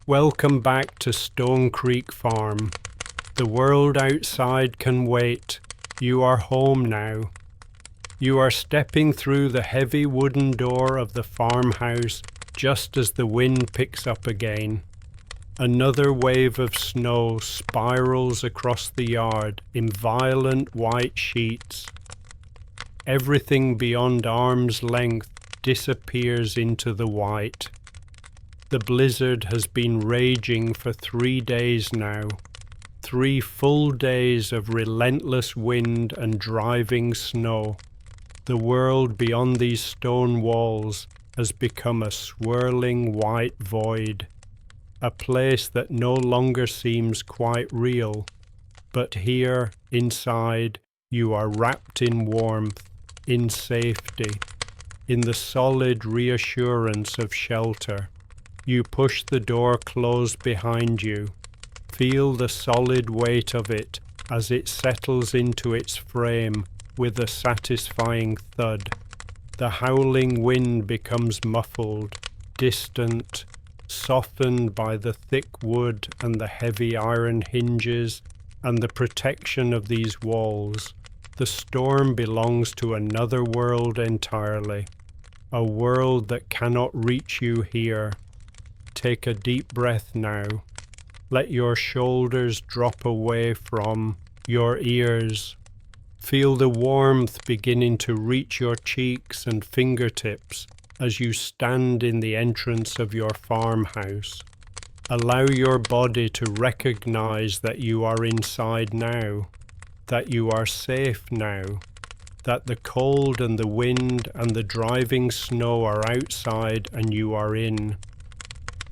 Welcome back to Stone Creek Farm. The world outside can wait. You are home now. You are stepping through the heavy wooden door of the farmhouse just as the wind picks up again. Another wave of snow spirals across the yard in violent white sheets. Everything beyond arm's length disappears into the white. The blizzard has been raging for 3 days now. 3 full days of relentless wind and driving snow. The world beyond these stone walls has become a swirling white void. A place that no longer seems quite real. But here, inside, you are wrapped in warmth, in safety, in the solid reassurance of shelter. You push the door closed behind you. Feel the solid weight of it as it settles into its frame with a satisfying thud. The howling wind becomes muffled, distant, softened by the thick wood and the heavy iron hinges and the protection of these walls. The storm belongs to another world entirely, a world that cannot reach you here. Take a deep breath now. Let your shoulders drop away from your ears. Feel the warmth beginning to reach your cheeks and fingertips as you stand in the entrance of your farmhouse. Allow your body to recognize that you are inside now, that you are safe now, that the cold and the wind and the driving snow are outside and you are in.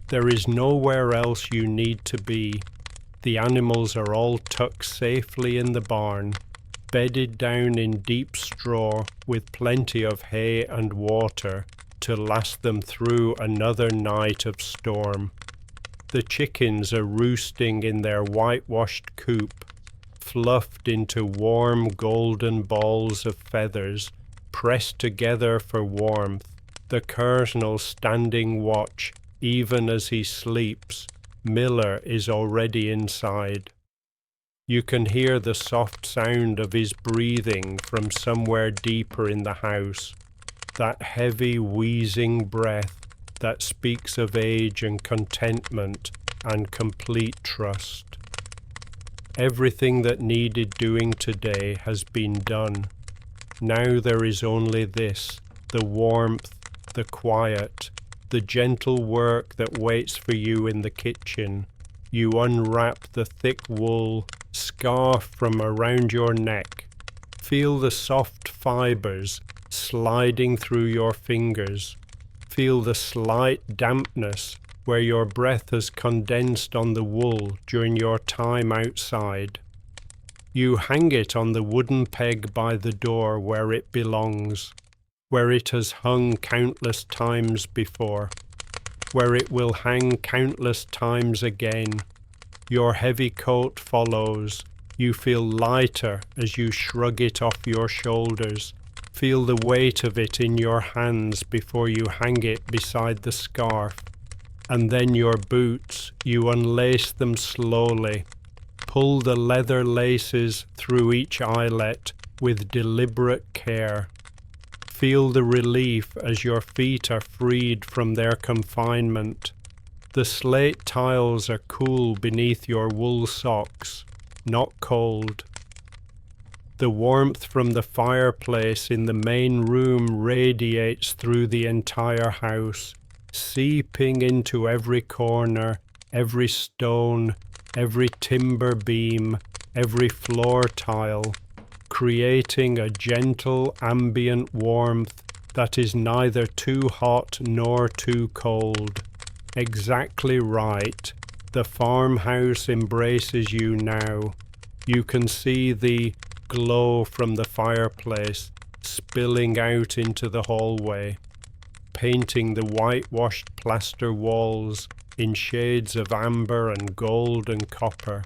There is nowhere else you need to be. The animals are all tucked safely in the barn, bedded down in deep straw with plenty of hay and water to last them through another night of storm. The chickens are roosting in their whitewashed coop, fluffed into warm golden balls of feathers, pressed together for warmth, the colonel standing watch. Even as he sleeps, Miller is already inside. You can hear the soft sound of his breathing from somewhere deeper in the house, that heavy wheezing breath that speaks of age and contentment and complete trust. Everything that needed doing today has been done. Now there is only this, the warmth, the quiet, the gentle work that waits for you in the kitchen. You unwrap the thick wool scarf from around your neck. Feel the soft fibers sliding through your fingers. Feel the slight dampness where your breath has condensed on the wool during your time outside. You hang it on the wooden peg by the door where it belongs, where it has hung countless times before, where it will hang countless times again. Your heavy coat follows. You feel lighter as you shrug it off your shoulders. Feel the weight of it in your hands before you hang it beside the scarf. And then your boots, you unlace them slowly. Pull the leather laces through each eyelet with deliberate care. Feel the relief as your feet are freed from their confinement. The slate tiles are cool beneath your wool socks, not cold. The warmth from the fireplace in the main room radiates through the entire house, seeping into every corner, every stone, every timber beam, every floor tile, creating a gentle ambient warmth that is neither too hot nor too cold. Exactly right. The farmhouse embraces you now. You can see the glow from the fireplace spilling out into the hallway, painting the whitewashed plaster walls in shades of amber and gold and copper.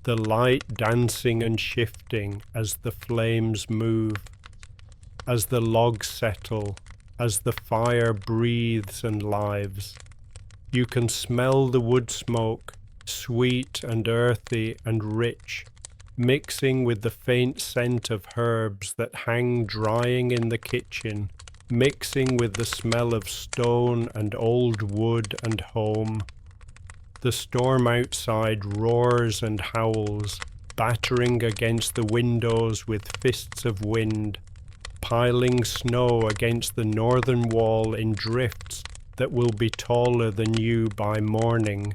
The light dancing and shifting as the flames move, as the logs settle, as the fire breathes and lives. You can smell the wood smoke, sweet and earthy and rich, mixing with the faint scent of herbs that hang drying in the kitchen, mixing with the smell of stone and old wood and home. The storm outside roars and howls, battering against the windows with fists of wind, piling snow against the northern wall in drifts that will be taller than you by morning.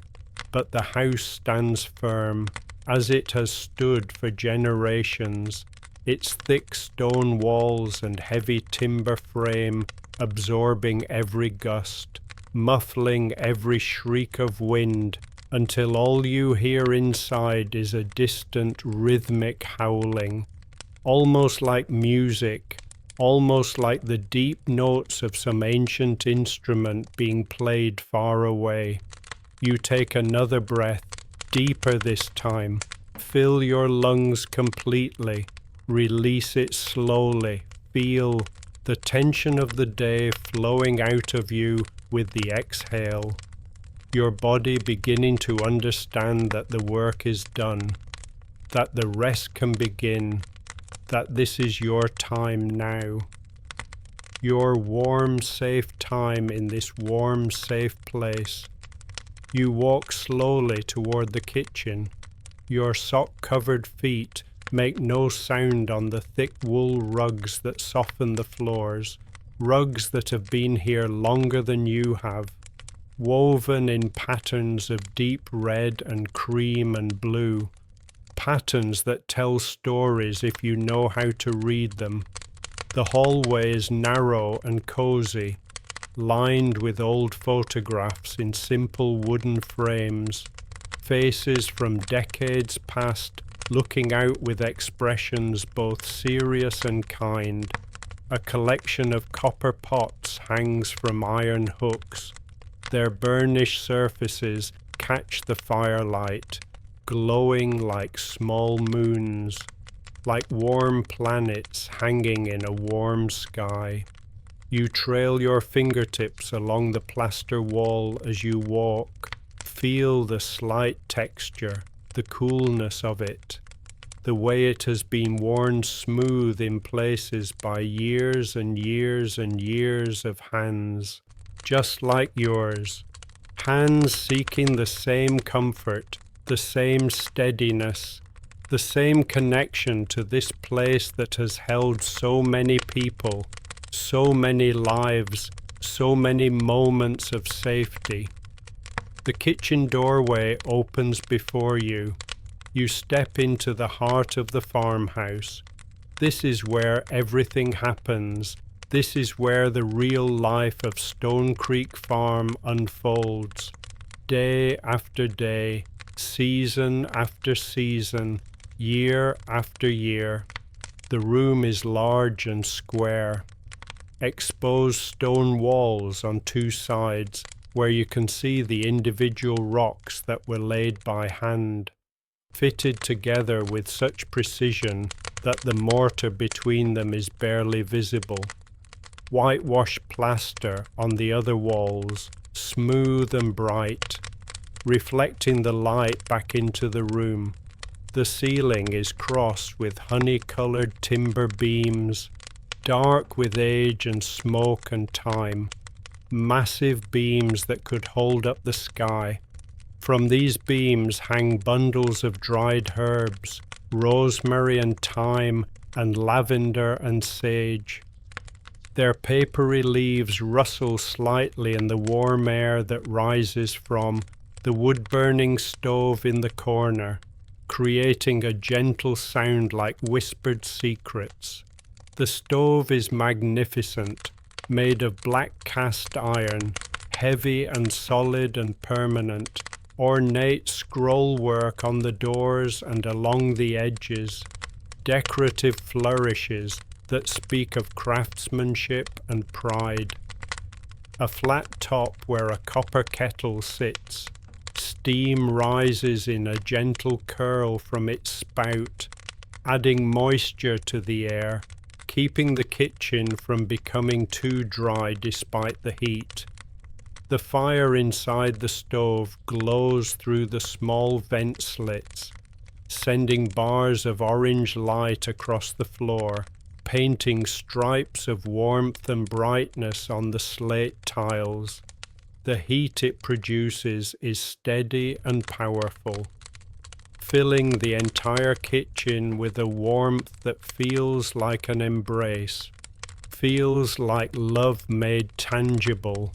But the house stands firm, as it has stood for generations, its thick stone walls and heavy timber frame absorbing every gust, muffling every shriek of wind, until all you hear inside is a distant rhythmic howling, almost like music, almost like the deep notes of some ancient instrument being played far away. You take another breath, deeper this time. Fill your lungs completely. Release it slowly. Feel the tension of the day flowing out of you with the exhale. Your body beginning to understand that the work is done, that the rest can begin, that this is your time now. Your warm, safe time in this warm, safe place. You walk slowly toward the kitchen. Your sock-covered feet make no sound on the thick wool rugs that soften the floors, rugs that have been here longer than you have, woven in patterns of deep red and cream and blue, patterns that tell stories if you know how to read them. The hallway is narrow and cozy, lined with old photographs in simple wooden frames, faces from decades past looking out with expressions both serious and kind. A collection of copper pots hangs from iron hooks. Their burnished surfaces catch the firelight, glowing like small moons, like warm planets hanging in a warm sky. You trail your fingertips along the plaster wall as you walk. Feel the slight texture, the coolness of it, the way it has been worn smooth in places by years and years and years of hands, just like yours. Hands seeking the same comfort, the same steadiness, the same connection to this place that has held so many people, so many lives, so many moments of safety. The kitchen doorway opens before you. You step into the heart of the farmhouse. This is where everything happens. This is where the real life of Stone Creek Farm unfolds. Day after day, season after season, year after year. The room is large and square. Exposed stone walls on two sides where you can see the individual rocks that were laid by hand, fitted together with such precision that the mortar between them is barely visible. Whitewashed plaster on the other walls, smooth and bright, reflecting the light back into the room. The ceiling is crossed with honey-colored timber beams, dark with age and smoke and time, massive beams that could hold up the sky. From these beams hang bundles of dried herbs, rosemary and thyme and lavender and sage. Their papery leaves rustle slightly in the warm air that rises from the wood-burning stove in the corner, creating a gentle sound like whispered secrets. The stove is magnificent, made of black cast iron, heavy and solid and permanent, ornate scroll work on the doors and along the edges, decorative flourishes that speak of craftsmanship and pride. A flat top where a copper kettle sits. Steam rises in a gentle curl from its spout, adding moisture to the air, keeping the kitchen from becoming too dry despite the heat. The fire inside the stove glows through the small vent slits, sending bars of orange light across the floor, painting stripes of warmth and brightness on the slate tiles. The heat it produces is steady and powerful, filling the entire kitchen with a warmth that feels like an embrace, feels like love made tangible.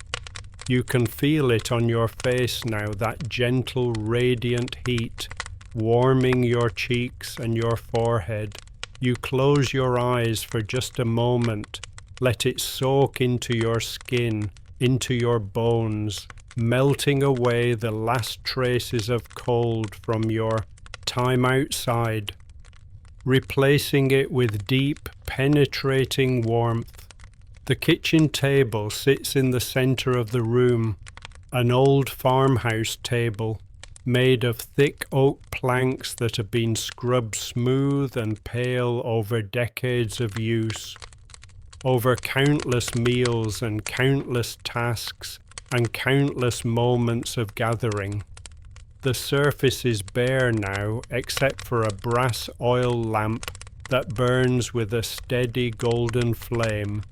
You can feel it on your face now, that gentle, radiant heat, warming your cheeks and your forehead. You close your eyes for just a moment, let it soak into your skin, into your bones, melting away the last traces of cold from your time outside, replacing it with deep, penetrating warmth. The kitchen table sits in the center of the room, an old farmhouse table made of thick oak planks that have been scrubbed smooth and pale over decades of use, over countless meals and countless tasks and countless moments of gathering. The surface is bare now, except for a brass oil lamp that burns with a steady golden flame,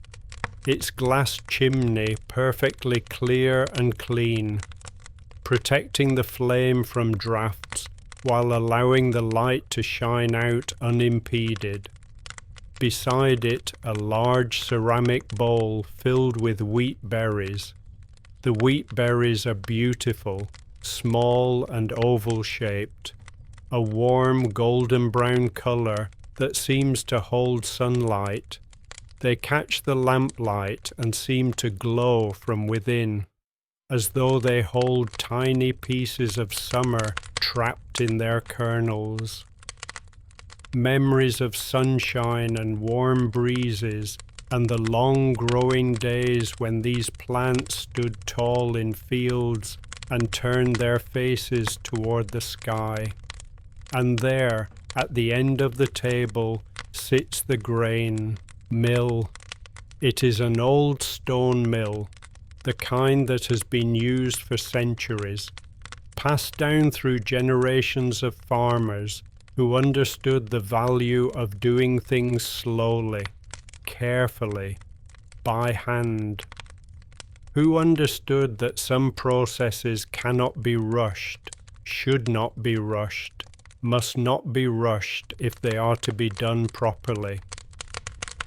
its glass chimney perfectly clear and clean, protecting the flame from drafts while allowing the light to shine out unimpeded. Beside it, a large ceramic bowl filled with wheat berries. The wheat berries are beautiful, small and oval-shaped, a warm golden brown color that seems to hold sunlight. They catch the lamplight and seem to glow from within, as though they hold tiny pieces of summer trapped in their kernels. Memories of sunshine and warm breezes and the long growing days when these plants stood tall in fields and turned their faces toward the sky. And there, at the end of the table, sits the grain mill. It is an old stone mill, the kind that has been used for centuries, passed down through generations of farmers who understood the value of doing things slowly, carefully, by hand, who understood that some processes cannot be rushed, should not be rushed, must not be rushed if they are to be done properly.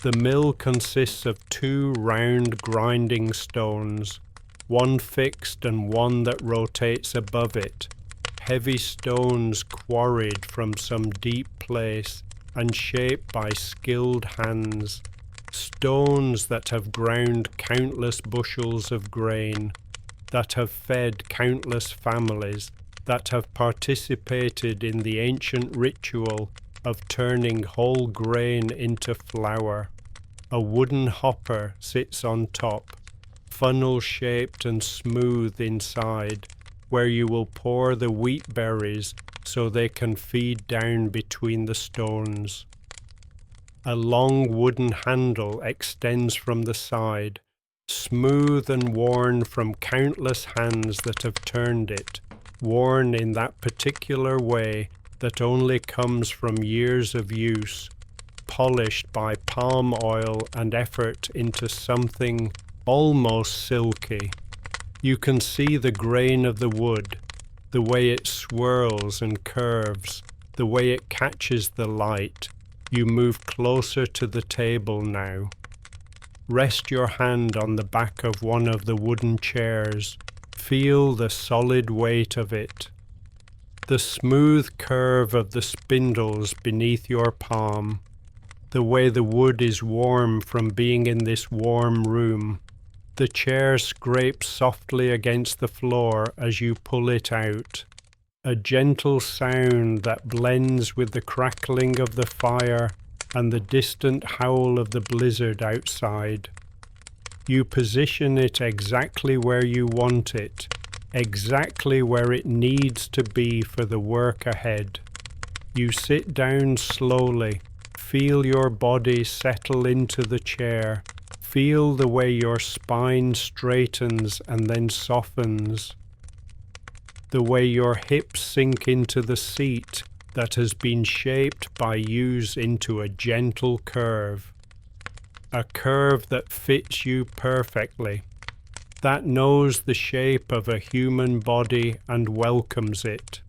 The mill consists of two round grinding stones, one fixed and one that rotates above it, heavy stones quarried from some deep place and shaped by skilled hands, stones that have ground countless bushels of grain, that have fed countless families, that have participated in the ancient ritual of turning whole grain into flour. A wooden hopper sits on top, funnel-shaped and smooth inside, where you will pour the wheat berries so they can feed down between the stones. A long wooden handle extends from the side, smooth and worn from countless hands that have turned it, worn in that particular way that only comes from years of use, polished by palm oil and effort into something almost silky. You can see the grain of the wood, the way it swirls and curves, the way it catches the light. You move closer to the table now. Rest your hand on the back of one of the wooden chairs. Feel the solid weight of it. The smooth curve of the spindles beneath your palm. The way the wood is warm from being in this warm room. The chair scrapes softly against the floor as you pull it out. A gentle sound that blends with the crackling of the fire and the distant howl of the blizzard outside. You position it exactly where you want it, exactly where it needs to be for the work ahead. You sit down slowly, feel your body settle into the chair, Feel the way your spine straightens and then softens, the way your hips sink into the seat that has been shaped by use into a gentle curve, a curve that fits you perfectly, that knows the shape of a human body and welcomes it.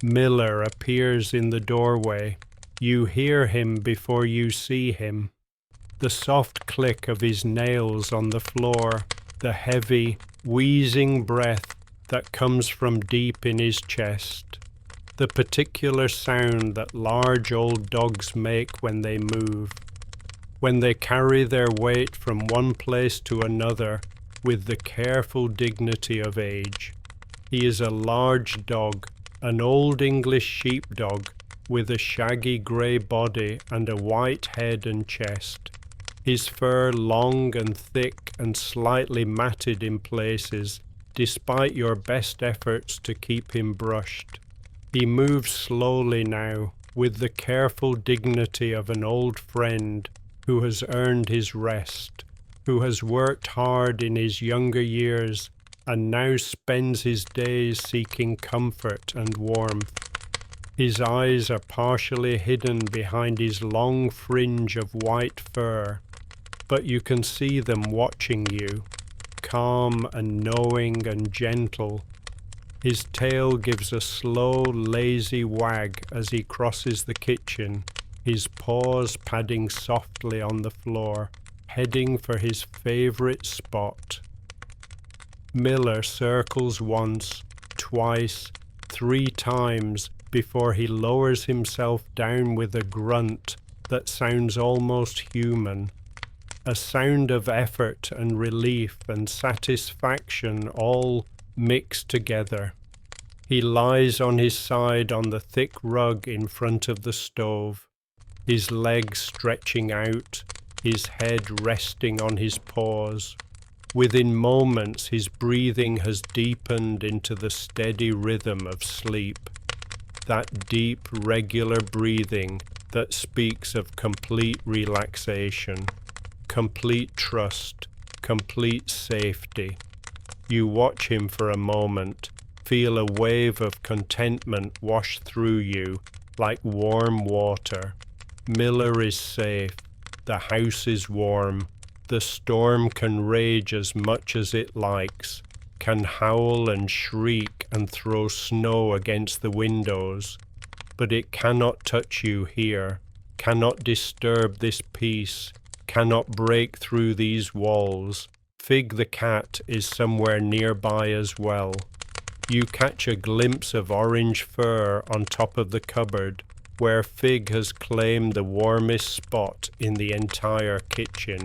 Miller appears in the doorway. You hear him before you see him. The soft click of his nails on the floor, the heavy, wheezing breath that comes from deep in his chest, the particular sound that large old dogs make when they move, when they carry their weight from one place to another with the careful dignity of age. He is a large dog, an old English sheepdog with a shaggy grey body and a white head and chest. His fur long and thick and slightly matted in places, despite your best efforts to keep him brushed. He moves slowly now, with the careful dignity of an old friend who has earned his rest, who has worked hard in his younger years and now spends his days seeking comfort and warmth. His eyes are partially hidden behind his long fringe of white fur, but you can see them watching you, calm and knowing and gentle. His tail gives a slow, lazy wag as he crosses the kitchen, his paws padding softly on the floor, heading for his favorite spot. Miller circles once, twice, 3 times before he lowers himself down with a grunt that sounds almost human, a sound of effort and relief and satisfaction all mixed together. He lies on his side on the thick rug in front of the stove, his legs stretching out, his head resting on his paws. Within moments his breathing has deepened into the steady rhythm of sleep, that deep, regular breathing that speaks of complete relaxation, complete trust, complete safety. You watch him for a moment, feel a wave of contentment wash through you like warm water. Miller is safe, the house is warm, the storm can rage as much as it likes, can howl and shriek and throw snow against the windows, but it cannot touch you here, cannot disturb this peace, cannot break through these walls. Fig the cat is somewhere nearby as well. You catch a glimpse of orange fur on top of the cupboard, where Fig has claimed the warmest spot in the entire kitchen,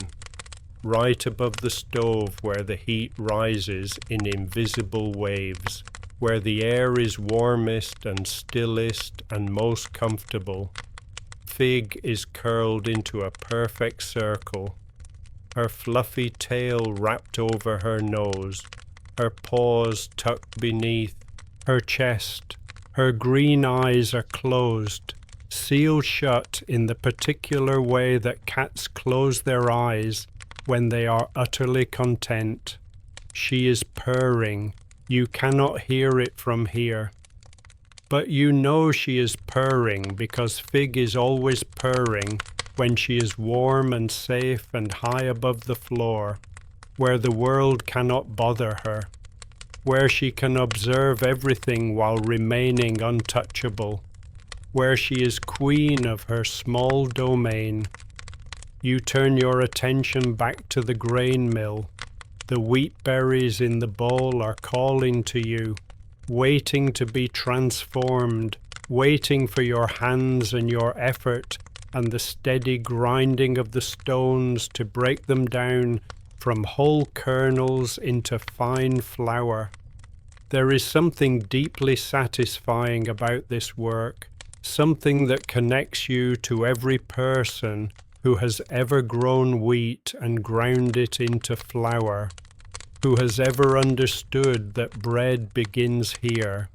right above the stove where the heat rises in invisible waves, where the air is warmest and stillest and most comfortable. Fig is curled into a perfect circle, her fluffy tail wrapped over her nose, her paws tucked beneath her chest. Her green eyes are closed, sealed shut in the particular way that cats close their eyes when they are utterly content. She is purring. You cannot hear it from here. But you know she is purring because Fig is always purring when she is warm and safe and high above the floor, where the world cannot bother her, where she can observe everything while remaining untouchable, where she is queen of her small domain. You turn your attention back to the grain mill. The wheat berries in the bowl are calling to you, waiting to be transformed, waiting for your hands and your effort and the steady grinding of the stones to break them down from whole kernels into fine flour. There is something deeply satisfying about this work, something that connects you to every person who has ever grown wheat and ground it into flour, who has ever understood that bread begins here.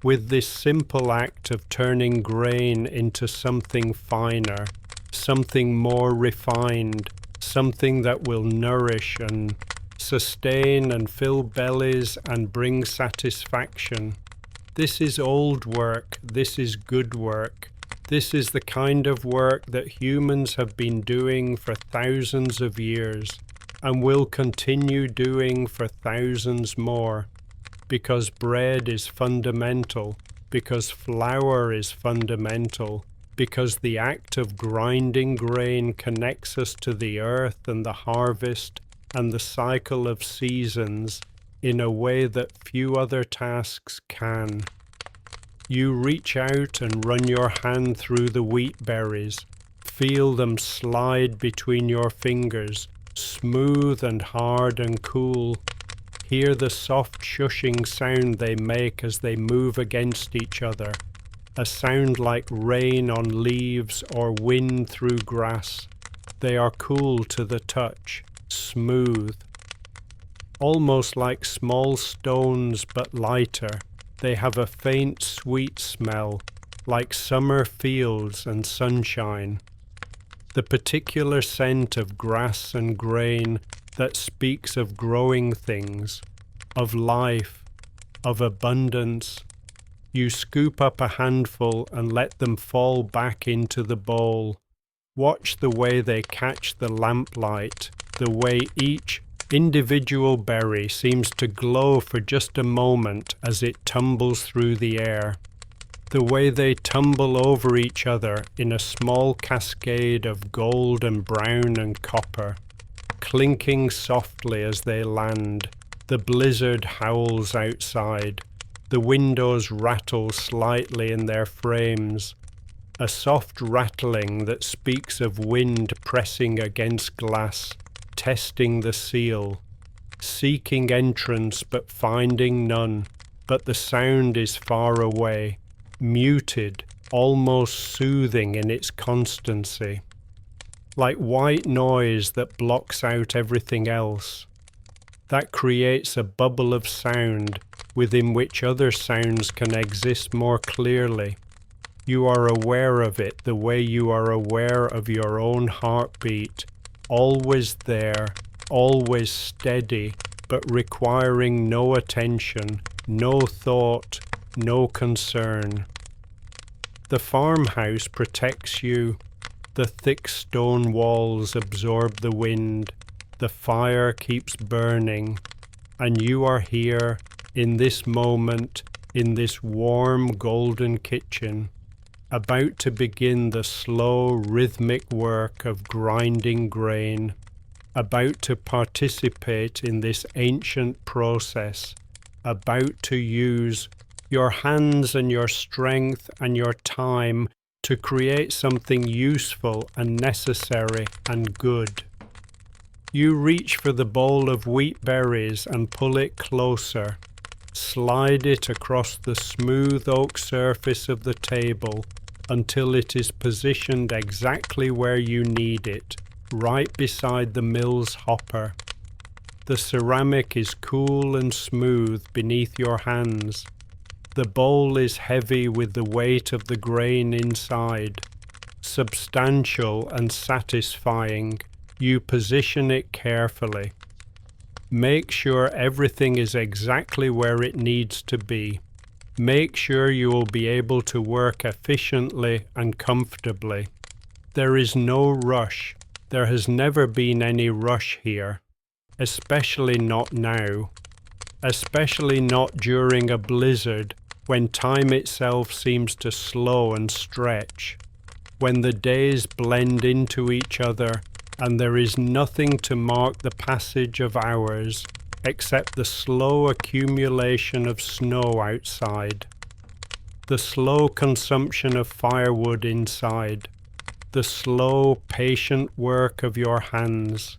With this simple act of turning grain into something finer, something more refined, something that will nourish and sustain and fill bellies and bring satisfaction. This is old work. This is good work. This is the kind of work that humans have been doing for thousands of years and will continue doing for thousands more, because bread is fundamental, because flour is fundamental, because the act of grinding grain connects us to the earth and the harvest and the cycle of seasons in a way that few other tasks can. You reach out and run your hand through the wheat berries, feel them slide between your fingers, smooth and hard and cool. Hear the soft shushing sound they make as they move against each other, a sound like rain on leaves or wind through grass. They are cool to the touch, smooth. Almost like small stones but lighter, they have a faint sweet smell, like summer fields and sunshine. The particular scent of grass and grain that speaks of growing things, of life, of abundance. You scoop up a handful and let them fall back into the bowl. Watch the way they catch the lamplight, the way each individual berry seems to glow for just a moment as it tumbles through the air. The way they tumble over each other in a small cascade of gold and brown and copper, clinking softly as they land. The blizzard howls outside. The windows rattle slightly in their frames, a soft rattling that speaks of wind pressing against glass, testing the seal, seeking entrance but finding none, but the sound is far away, muted, almost soothing in its constancy, like white noise that blocks out everything else. That creates a bubble of sound within which other sounds can exist more clearly. You are aware of it the way you are aware of your own heartbeat, always there, always steady, but requiring no attention, no thought, no concern. The farmhouse protects you. The thick stone walls absorb the wind. The fire keeps burning. And you are here, in this moment, in this warm golden kitchen, about to begin the slow rhythmic work of grinding grain, about to participate in this ancient process, about to use your hands and your strength and your time to create something useful and necessary and good. You reach for the bowl of wheat berries and pull it closer. Slide it across the smooth oak surface of the table until it is positioned exactly where you need it, right beside the mill's hopper. The ceramic is cool and smooth beneath your hands. The bowl is heavy with the weight of the grain inside. Substantial and satisfying, you position it carefully. Make sure everything is exactly where it needs to be. Make sure you will be able to work efficiently and comfortably. There is no rush. There has never been any rush here, especially not now, especially not during a blizzard when time itself seems to slow and stretch, when the days blend into each other and there is nothing to mark the passage of hours except the slow accumulation of snow outside, the slow consumption of firewood inside, the slow, patient work of your hands.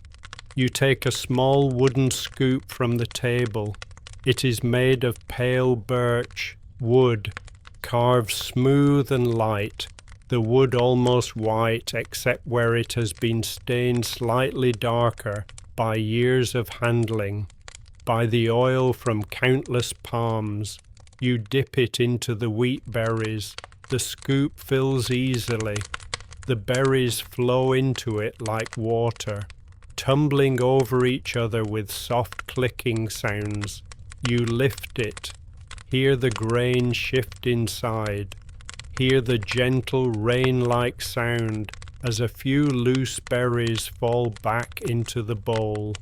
You take a small wooden scoop from the table. It is made of pale birch wood, carved smooth and light, the wood almost white except where it has been stained slightly darker by years of handling, by the oil from countless palms. You dip it into the wheat berries. The scoop fills easily. The berries flow into it like water. tumbling over each other with soft clicking sounds. You lift it, hear the grain shift inside, hear the gentle rain-like sound as a few loose berries fall back into the bowl,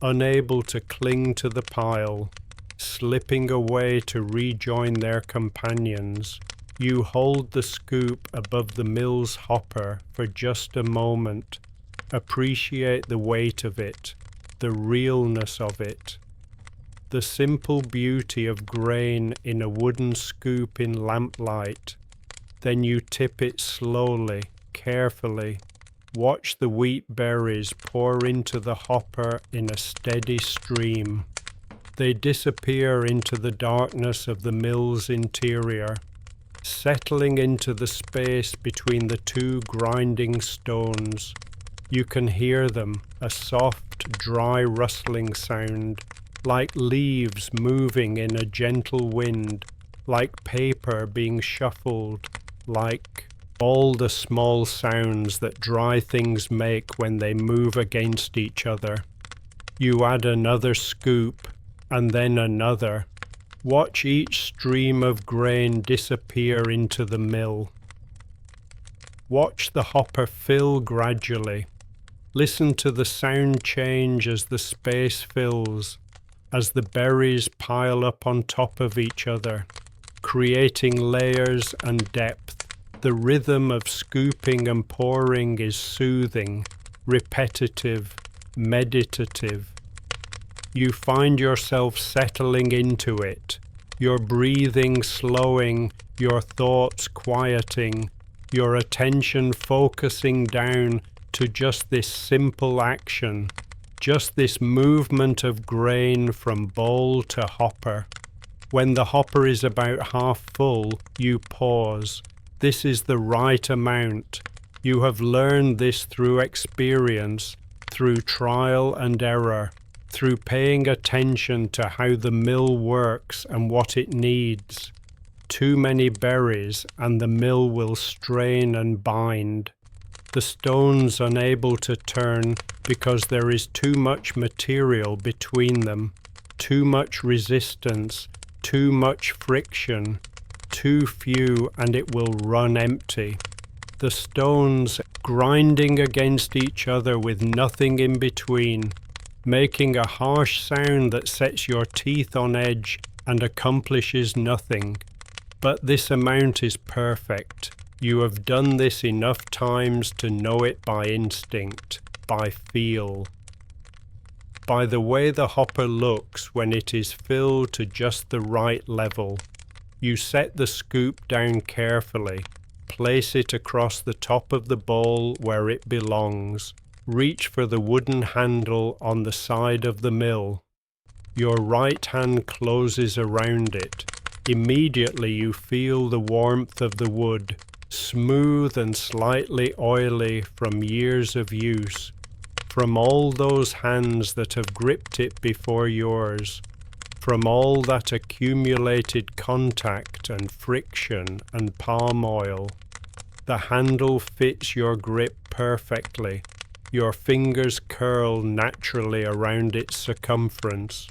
unable to cling to the pile, slipping away to rejoin their companions. You hold the scoop above the mill's hopper for just a moment. Appreciate the weight of it, the realness of it, the simple beauty of grain in a wooden scoop in lamplight. Then you tip it slowly, carefully. Watch the wheat berries pour into the hopper in a steady stream. They disappear into the darkness of the mill's interior, settling into the space between the two grinding stones. You can hear them, a soft, dry rustling sound, like leaves moving in a gentle wind, like paper being shuffled, like all the small sounds that dry things make when they move against each other. You add another scoop, and then another. Watch each stream of grain disappear into the mill. Watch the hopper fill gradually. Listen to the sound change as the space fills, as the berries pile up on top of each other, creating layers and depth. The rhythm of scooping and pouring is soothing, repetitive, meditative. You find yourself settling into it, your breathing slowing, your thoughts quieting, your attention focusing down to just this simple action, just this movement of grain from bowl to hopper. When the hopper is about half full, you pause. This is the right amount. You have learned this through experience, through trial and error, through paying attention to how the mill works and what it needs. Too many berries and the mill will strain and bind. The stones unable to turn because there is too much material between them, too much resistance, too much friction, too few, and it will run empty. The stones grinding against each other with nothing in between, making a harsh sound that sets your teeth on edge and accomplishes nothing. But this amount is perfect. You have done this enough times to know it by instinct, by feel, by the way the hopper looks when it is filled to just the right level. You set the scoop down carefully, place it across the top of the bowl where it belongs, reach for the wooden handle on the side of the mill. Your right hand closes around it. Immediately you feel the warmth of the wood, smooth and slightly oily from years of use, from all those hands that have gripped it before yours, from all that accumulated contact and friction and palm oil. The handle fits your grip perfectly. Your fingers curl naturally around its circumference.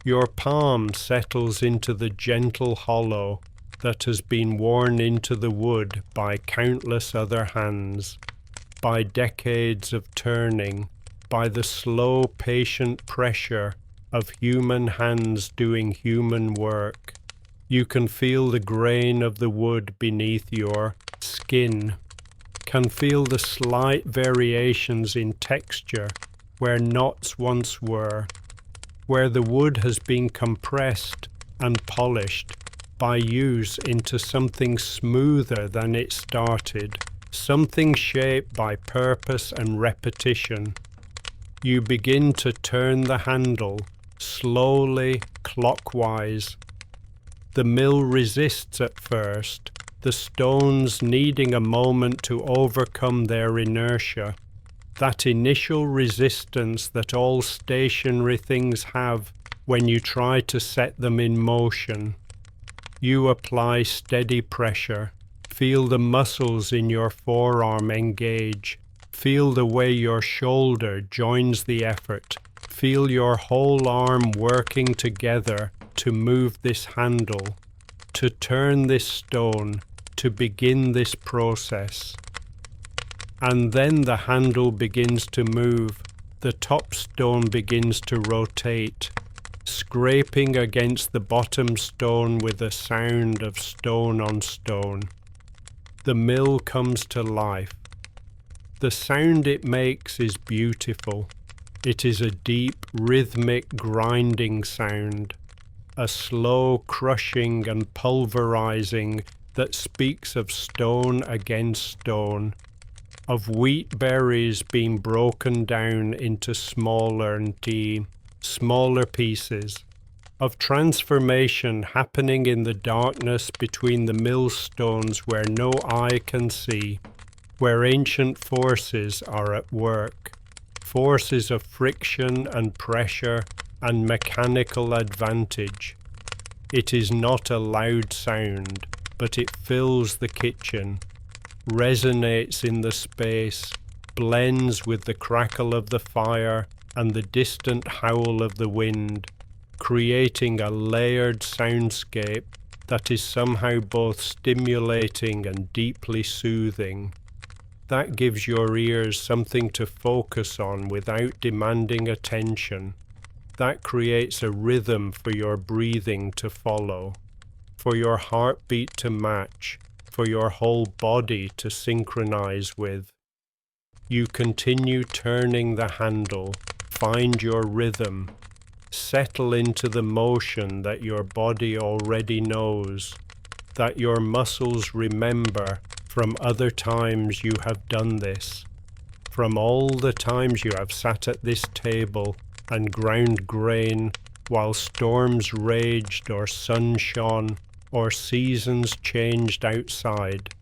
Your palm settles into the gentle hollow that has been worn into the wood by countless other hands, by decades of turning, by the slow, patient pressure of human hands doing human work. You can feel the grain of the wood beneath your skin, can feel the slight variations in texture where knots once were, where the wood has been compressed and polished by use into something smoother than it started, something shaped by purpose and repetition. You begin to turn the handle, slowly, clockwise. The mill resists at first, the stones needing a moment to overcome their inertia, that initial resistance that all stationary things have when you try to set them in motion. You apply steady pressure, feel the muscles in your forearm engage, Feel the way your shoulder joins the effort. Feel your whole arm working together to move this handle, to turn this stone, to begin this process. And then the handle begins to move. The top stone begins to rotate, scraping against the bottom stone with a sound of stone on stone. The mill comes to life. The sound it makes is beautiful. It is a deep, rhythmic, grinding sound, a slow crushing and pulverizing that speaks of stone against stone, of wheat berries being broken down into smaller pieces, of transformation happening in the darkness between the millstones where no eye can see, where ancient forces are at work, forces of friction and pressure and mechanical advantage. It is not a loud sound, but it fills the kitchen, resonates in the space, blends with the crackle of the fire and the distant howl of the wind, creating a layered soundscape that is somehow both stimulating and deeply soothing. That gives your ears something to focus on without demanding attention. That creates a rhythm for your breathing to follow, for your heartbeat to match, for your whole body to synchronize with. You continue turning the handle, find your rhythm, settle into the motion that your body already knows, that your muscles remember from other times you have done this, from all the times you have sat at this table and ground grain while storms raged or sun shone or seasons changed outside.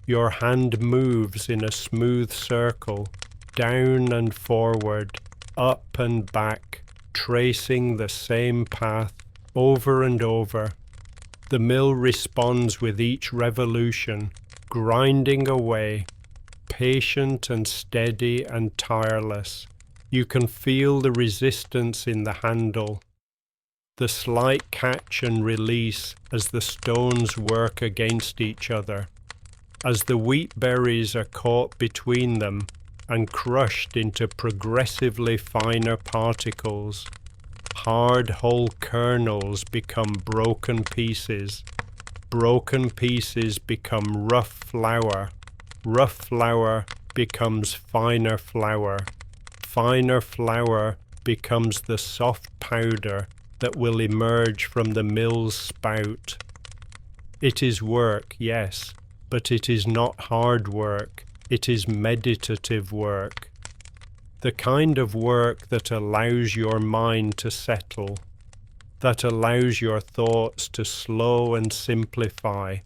Your hand moves in a smooth circle, down and forward, up and back, tracing the same path over and over. The mill responds with each revolution, grinding away, patient and steady and tireless. You can feel the resistance in the handle, the slight catch and release as the stones work against each other, as the wheat berries are caught between them and crushed into progressively finer particles. Hard whole kernels become broken pieces. Broken pieces become rough flour becomes finer flour becomes the soft powder that will emerge from the mill's spout. It is work, yes, but it is not hard work, it is meditative work. The kind of work that allows your mind to settle, that allows your thoughts to slow and simplify,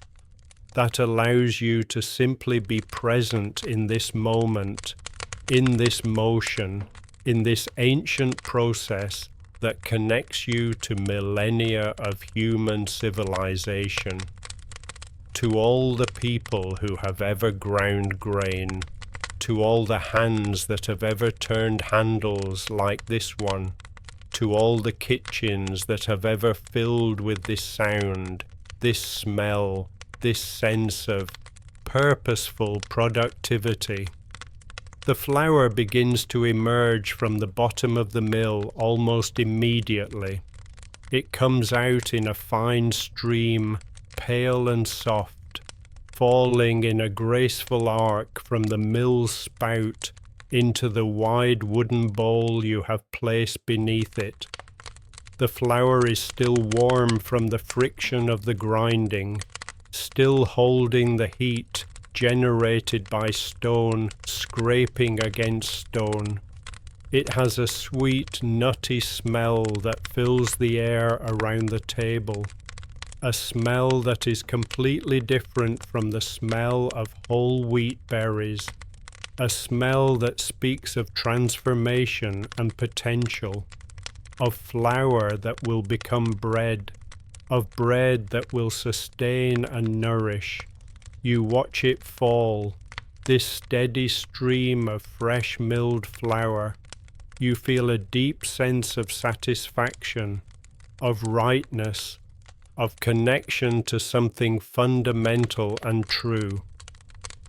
that allows you to simply be present in this moment, in this motion, in this ancient process that connects you to millennia of human civilization, to all the people who have ever ground grain, to all the hands that have ever turned handles like this one, to all the kitchens that have ever filled with this sound, this smell, this sense of purposeful productivity. The flour begins to emerge from the bottom of the mill almost immediately. It comes out in a fine stream, pale and soft, falling in a graceful arc from the mill's spout into the wide wooden bowl you have placed beneath it. The flour is still warm from the friction of the grinding, still holding the heat generated by stone scraping against stone. It has a sweet, nutty smell that fills the air around the table, a smell that is completely different from the smell of whole wheat berries, a smell that speaks of transformation and potential, of flour that will become bread, of bread that will sustain and nourish. You watch it fall, this steady stream of fresh milled flour. You feel a deep sense of satisfaction, of rightness, of connection to something fundamental and true.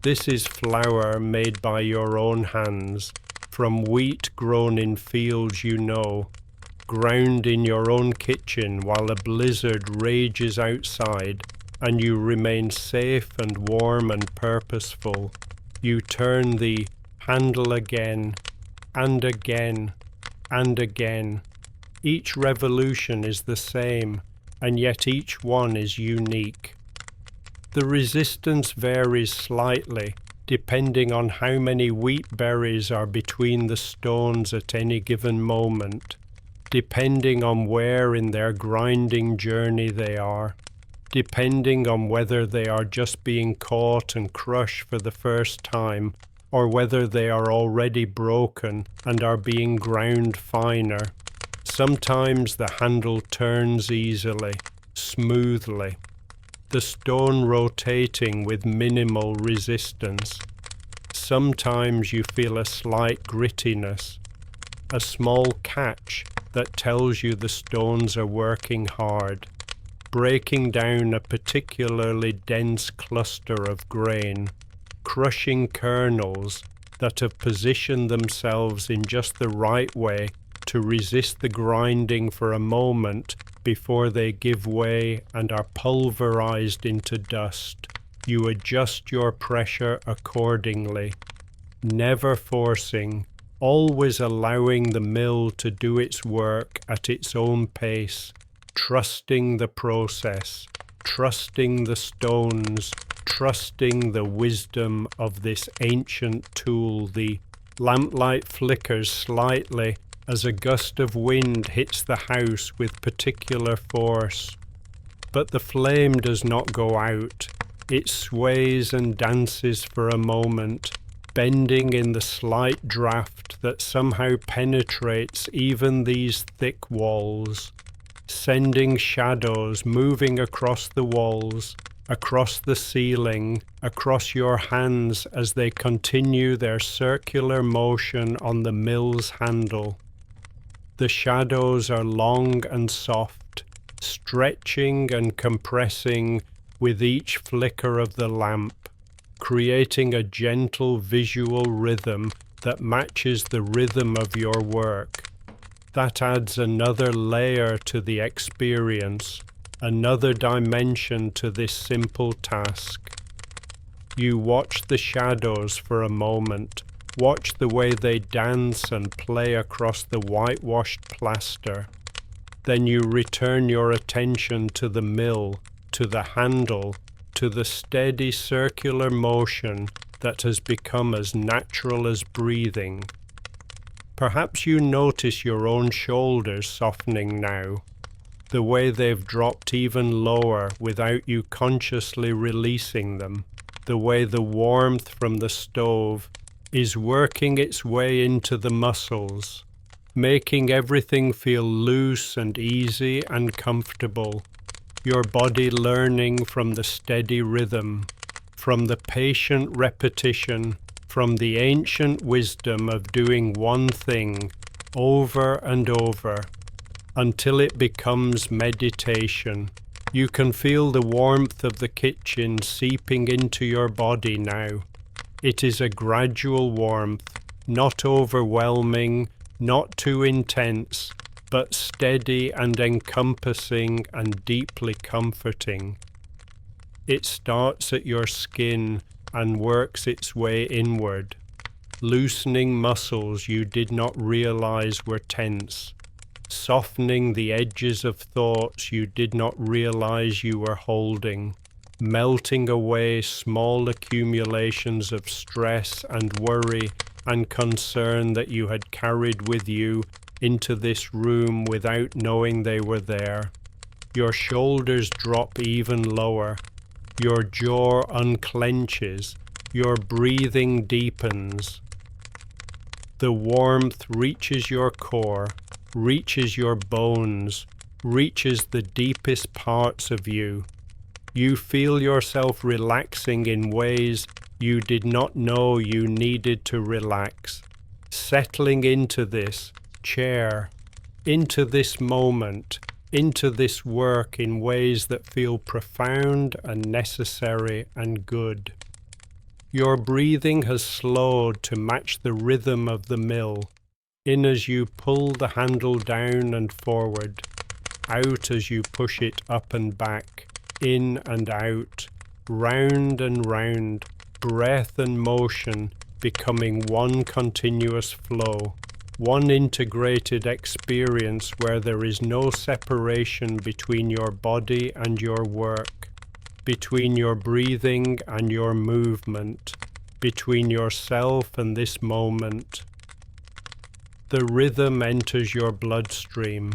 This is flour made by your own hands, from wheat grown in fields you know, ground in your own kitchen while a blizzard rages outside, and you remain safe and warm and purposeful. You turn the handle again, and again, and again. Each revolution is the same, and yet each one is unique. The resistance varies slightly, depending on how many wheat berries are between the stones at any given moment, depending on where in their grinding journey they are, depending on whether they are just being caught and crushed for the first time, or whether they are already broken and are being ground finer. Sometimes the handle turns easily, smoothly, the stone rotating with minimal resistance. Sometimes you feel a slight grittiness, a small catch that tells you the stones are working hard, breaking down a particularly dense cluster of grain, crushing kernels that have positioned themselves in just the right way to resist the grinding for a moment before they give way and are pulverized into dust. You adjust your pressure accordingly, never forcing, always allowing the mill to do its work at its own pace, trusting the process, trusting the stones, trusting the wisdom of this ancient tool. The lamplight flickers slightly as a gust of wind hits the house with particular force. But the flame does not go out. It sways and dances for a moment, bending in the slight draft that somehow penetrates even these thick walls, sending shadows moving across the walls, across the ceiling, across your hands as they continue their circular motion on the mill's handle. The shadows are long and soft, stretching and compressing with each flicker of the lamp, creating a gentle visual rhythm that matches the rhythm of your work. That adds another layer to the experience, another dimension to this simple task. You watch the shadows for a moment, watch the way they dance and play across the whitewashed plaster. Then you return your attention to the mill, to the handle, to the steady circular motion that has become as natural as breathing. Perhaps you notice your own shoulders softening now, the way they've dropped even lower without you consciously releasing them, the way the warmth from the stove is working its way into the muscles, making everything feel loose and easy and comfortable, your body learning from the steady rhythm, from the patient repetition, from the ancient wisdom of doing one thing over and over, until it becomes meditation. You can feel the warmth of the kitchen seeping into your body now. It is a gradual warmth, not overwhelming, not too intense, but steady and encompassing and deeply comforting. It starts at your skin and works its way inward, loosening muscles you did not realize were tense, softening the edges of thoughts you did not realize you were holding, melting away small accumulations of stress and worry and concern that you had carried with you into this room without knowing they were there. Your shoulders drop even lower, your jaw unclenches, your breathing deepens. The warmth reaches your core, reaches your bones, reaches the deepest parts of you. You feel yourself relaxing in ways You did not know you needed to relax, settling into this chair, into this moment, into this work in ways that feel profound and necessary and good. Your breathing has slowed to match the rhythm of the mill, in as you pull the handle down and forward, out as you push it up and back, in and out, round and round, breath and motion becoming one continuous flow, one integrated experience where there is no separation between your body and your work, between your breathing and your movement, between yourself and this moment. The rhythm enters your bloodstream,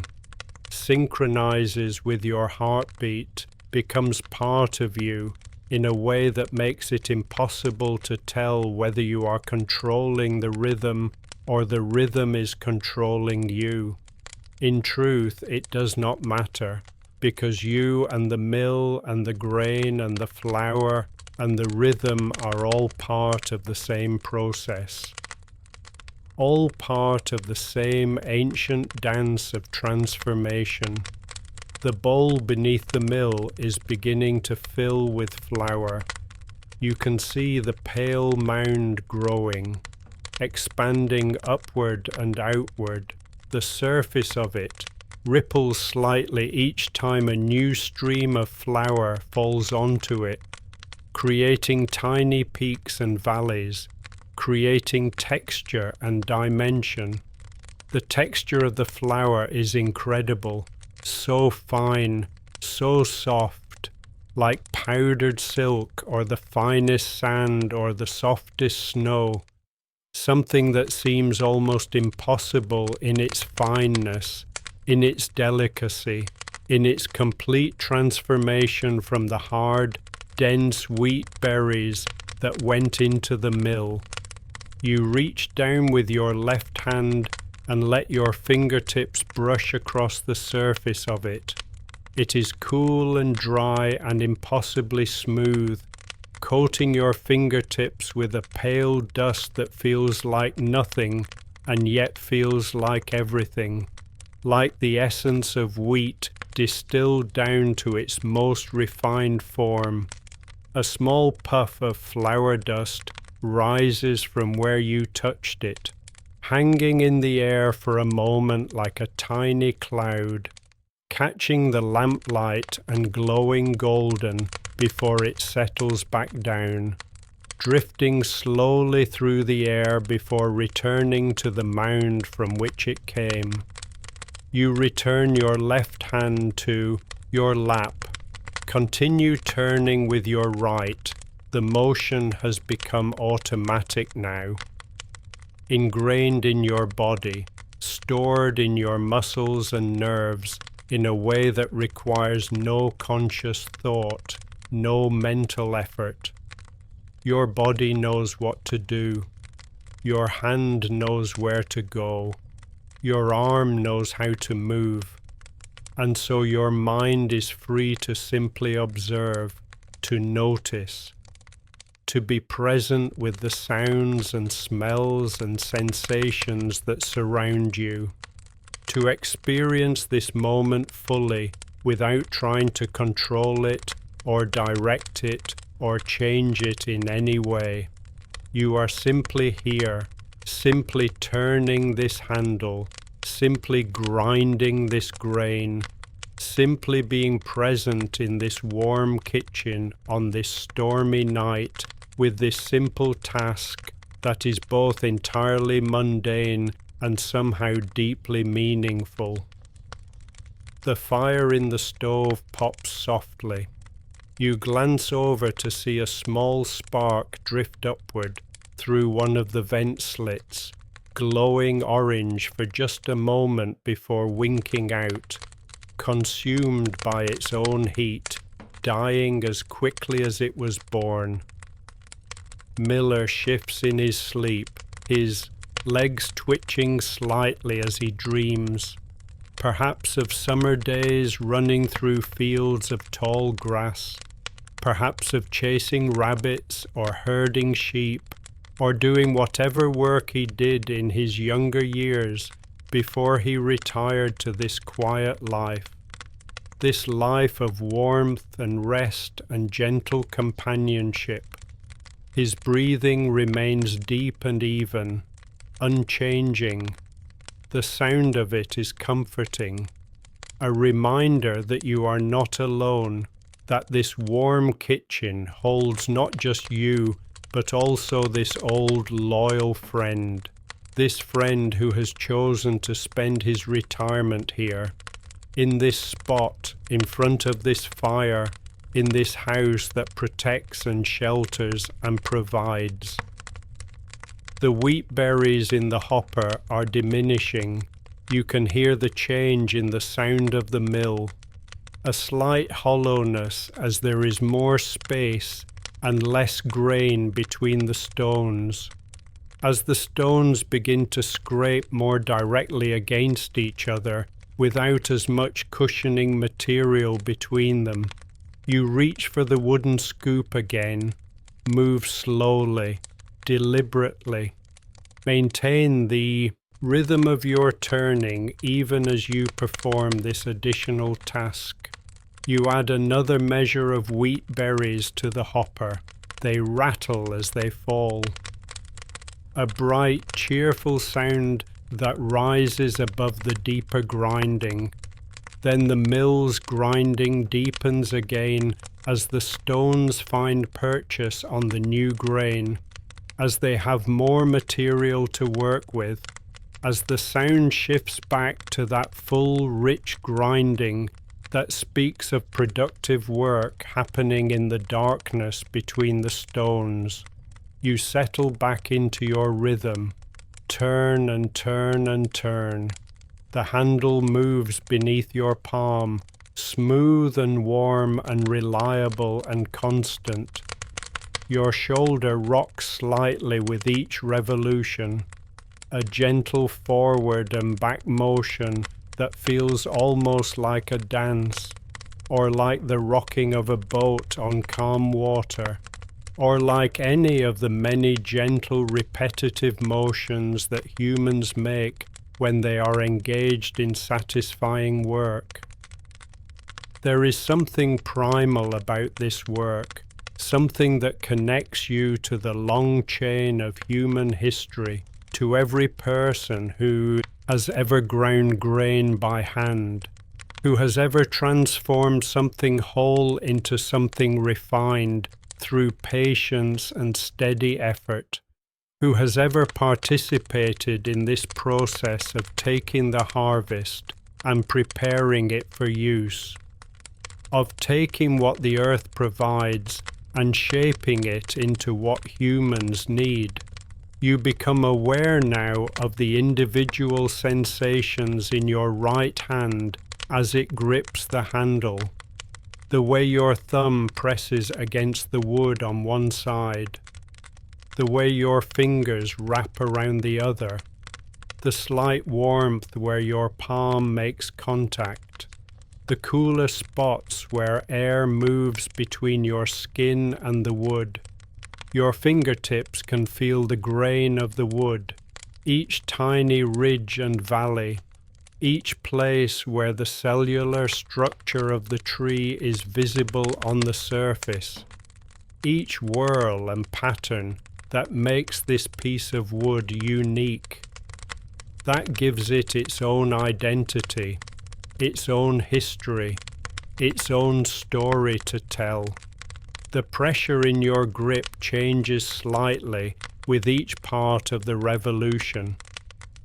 synchronizes with your heartbeat, becomes part of you in a way that makes it impossible to tell whether you are controlling the rhythm or the rhythm is controlling you. In truth, it does not matter, because you and the mill and the grain and the flour and the rhythm are all part of the same process, all part of the same ancient dance of transformation. The bowl beneath the mill is beginning to fill with flour. You can see the pale mound growing, expanding upward and outward. The surface of it ripples slightly each time a new stream of flour falls onto it, creating tiny peaks and valleys, creating texture and dimension. The texture of the flour is incredible, so fine, so soft, like powdered silk or the finest sand or the softest snow, something that seems almost impossible in its fineness, in its delicacy, in its complete transformation from the hard, dense wheat berries that went into the mill. You reach down with your left hand and let your fingertips brush across the surface of it. It is cool and dry and impossibly smooth, coating your fingertips with a pale dust that feels like nothing and yet feels like everything, like the essence of wheat distilled down to its most refined form. A small puff of flour dust rises from where you touched it, hanging in the air for a moment like a tiny cloud, catching the lamplight and glowing golden before it settles back down, drifting slowly through the air before returning to the mound from which it came. You return your left hand to your lap. Continue turning with your right. The motion has become automatic now, ingrained in your body, stored in your muscles and nerves in a way that requires no conscious thought, no mental effort. Your body knows what to do. Your hand knows where to go. Your arm knows how to move. And so your mind is free to simply observe, to notice, to be present with the sounds and smells and sensations that surround you, to experience this moment fully without trying to control it or direct it or change it in any way. You are simply here, simply turning this handle, simply grinding this grain, simply being present in this warm kitchen on this stormy night with this simple task that is both entirely mundane and somehow deeply meaningful. The fire in the stove pops softly. You glance over to see a small spark drift upward through one of the vent slits, glowing orange for just a moment before winking out, consumed by its own heat, dying as quickly as it was born. Miller shifts in his sleep, his legs twitching slightly as he dreams, perhaps of summer days running through fields of tall grass, perhaps of chasing rabbits or herding sheep, or doing whatever work he did in his younger years before he retired to this quiet life. This life of warmth and rest and gentle companionship. His breathing remains deep and even, unchanging. The sound of it is comforting, a reminder that you are not alone, that this warm kitchen holds not just you, but also this old loyal friend, this friend who has chosen to spend his retirement here, in this spot, in front of this fire, in this house that protects and shelters and provides. The wheat berries in the hopper are diminishing. You can hear the change in the sound of the mill, a slight hollowness as there is more space and less grain between the stones. As the stones begin to scrape more directly against each other without as much cushioning material between them, you reach for the wooden scoop again, move slowly, deliberately. Maintain the rhythm of your turning even as you perform this additional task. You add another measure of wheat berries to the hopper. They rattle as they fall. A bright, cheerful sound that rises above the deeper grinding. Then the mill's grinding deepens again as the stones find purchase on the new grain, as they have more material to work with, as the sound shifts back to that full, rich grinding that speaks of productive work happening in the darkness between the stones. You settle back into your rhythm, turn and turn and turn. The handle moves beneath your palm, smooth and warm and reliable and constant. Your shoulder rocks slightly with each revolution, a gentle forward and back motion that feels almost like a dance, or like the rocking of a boat on calm water, or like any of the many gentle repetitive motions that humans make when they are engaged in satisfying work. There is something primal about this work, something that connects you to the long chain of human history, to every person who has ever ground grain by hand, who has ever transformed something whole into something refined through patience and steady effort, who has ever participated in this process of taking the harvest and preparing it for use, of taking what the earth provides and shaping it into what humans need. You become aware now of the individual sensations in your right hand as it grips the handle, the way your thumb presses against the wood on one side, the way your fingers wrap around the other, the slight warmth where your palm makes contact, the cooler spots where air moves between your skin and the wood. Your fingertips can feel the grain of the wood, each tiny ridge and valley, each place where the cellular structure of the tree is visible on the surface, each whirl and pattern that makes this piece of wood unique. That gives it its own identity, its own history, its own story to tell. The pressure in your grip changes slightly with each part of the revolution.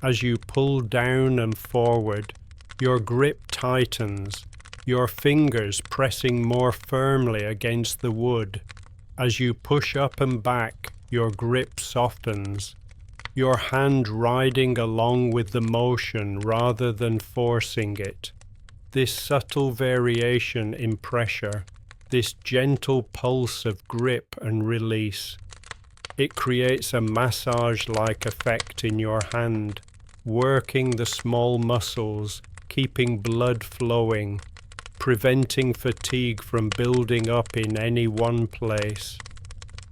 As you pull down and forward, your grip tightens, your fingers pressing more firmly against the wood. As you push up and back, your grip softens, your hand riding along with the motion rather than forcing it. This subtle variation in pressure, this gentle pulse of grip and release. It creates a massage-like effect in your hand, working the small muscles, keeping blood flowing, preventing fatigue from building up in any one place.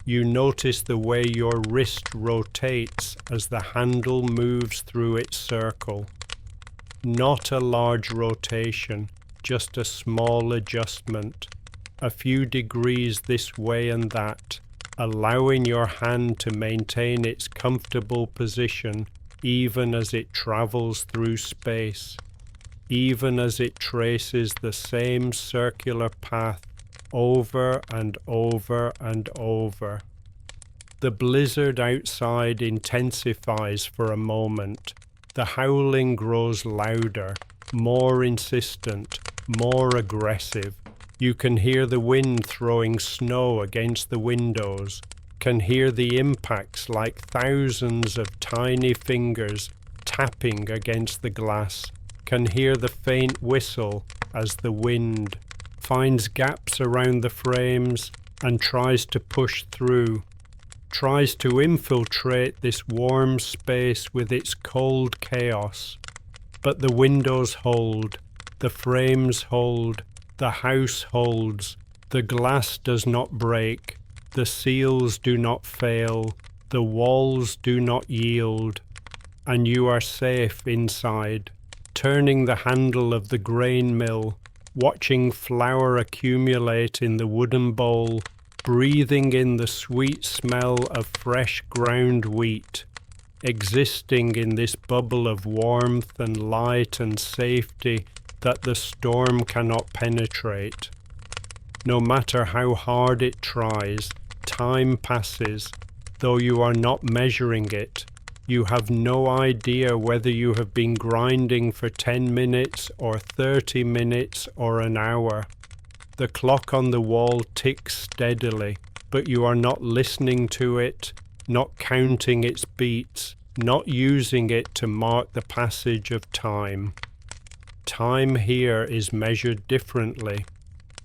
You notice the way your wrist rotates as the handle moves through its circle. Not a large rotation, just a small adjustment, a few degrees this way and that, allowing your hand to maintain its comfortable position even as it travels through space, even as it traces the same circular path over and over and over. The blizzard outside intensifies for a moment. The howling grows louder, more insistent, more aggressive. You can hear the wind throwing snow against the windows, can hear the impacts like thousands of tiny fingers tapping against the glass, can hear the faint whistle as the wind finds gaps around the frames and tries to push through, tries to infiltrate this warm space with its cold chaos. But the windows hold, the frames hold, the house holds, the glass does not break, the seals do not fail, the walls do not yield, and you are safe inside, turning the handle of the grain mill, watching flour accumulate in the wooden bowl, breathing in the sweet smell of fresh ground wheat, existing in this bubble of warmth and light and safety that the storm cannot penetrate. No matter how hard it tries, time passes, though you are not measuring it. You have no idea whether you have been grinding for 10 minutes or 30 minutes or an hour. The clock on the wall ticks steadily, but you are not listening to it, not counting its beats, not using it to mark the passage of time. Time here is measured differently,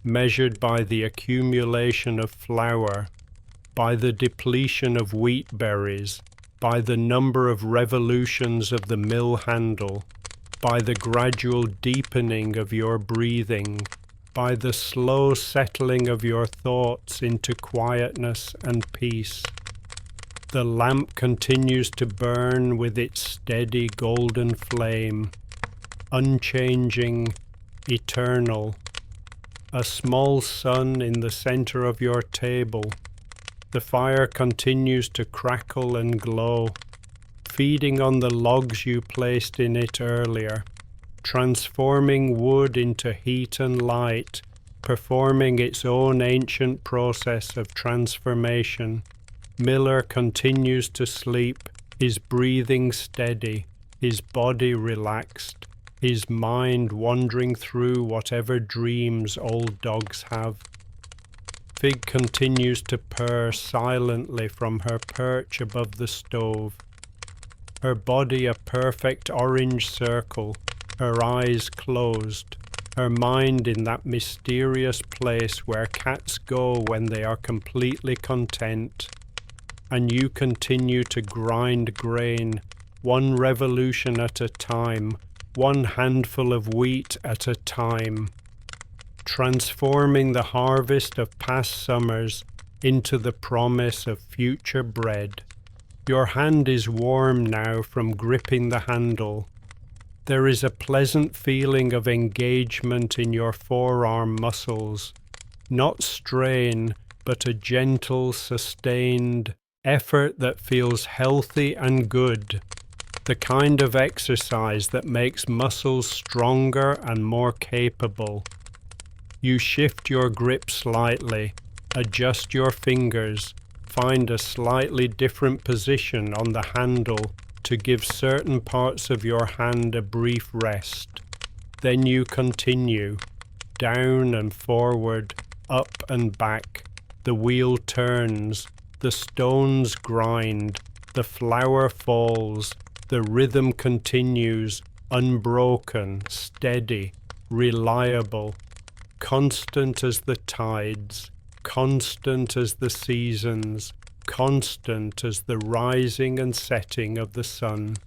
measured by the accumulation of flour, by the depletion of wheat berries, by the number of revolutions of the mill handle, by the gradual deepening of your breathing, by the slow settling of your thoughts into quietness and peace. The lamp continues to burn with its steady golden flame, unchanging, eternal. A small sun in the center of your table. The fire continues to crackle and glow, feeding on the logs you placed in it earlier, transforming wood into heat and light, performing its own ancient process of transformation. Miller continues to sleep, his breathing steady, his body relaxed, his mind wandering through whatever dreams old dogs have. Fig continues to purr silently from her perch above the stove, her body a perfect orange circle, her eyes closed, her mind in that mysterious place where cats go when they are completely content. And you continue to grind grain, one revolution at a time, one handful of wheat at a time, transforming the harvest of past summers into the promise of future bread. Your hand is warm now from gripping the handle. There is a pleasant feeling of engagement in your forearm muscles, not strain, but a gentle, sustained effort that feels healthy and good, the kind of exercise that makes muscles stronger and more capable. You shift your grip slightly, adjust your fingers, find a slightly different position on the handle to give certain parts of your hand a brief rest. Then you continue, down and forward, up and back. The wheel turns, the stones grind, the flour falls, the rhythm continues, unbroken, steady, reliable, constant as the tides, constant as the seasons, constant as the rising and setting of the sun.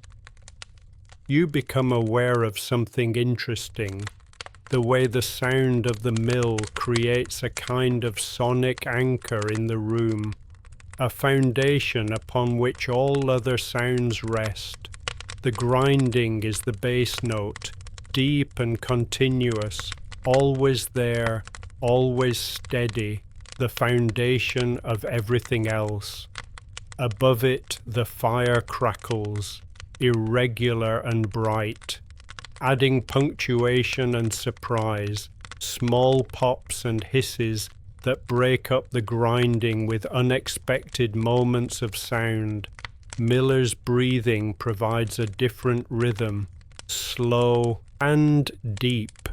You become aware of something interesting. the way the sound of the mill creates a kind of sonic anchor in the room, a foundation upon which all other sounds rest. The grinding is the bass note, deep and continuous, always there, always steady, the foundation of everything else. Above it, the fire crackles, irregular and bright, adding punctuation and surprise, small pops and hisses that break up the grinding with unexpected moments of sound. Miller's breathing provides a different rhythm, slow and deep.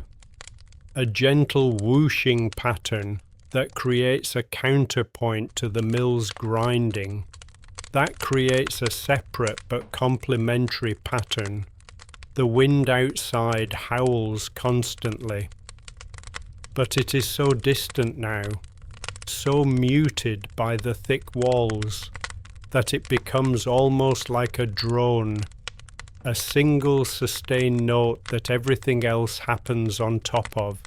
A gentle whooshing pattern that creates a counterpoint to the mill's grinding. That creates a separate but complementary pattern. The wind outside howls constantly. But it is so distant now, so muted by the thick walls, that it becomes almost like a drone, a single sustained note that everything else happens on top of,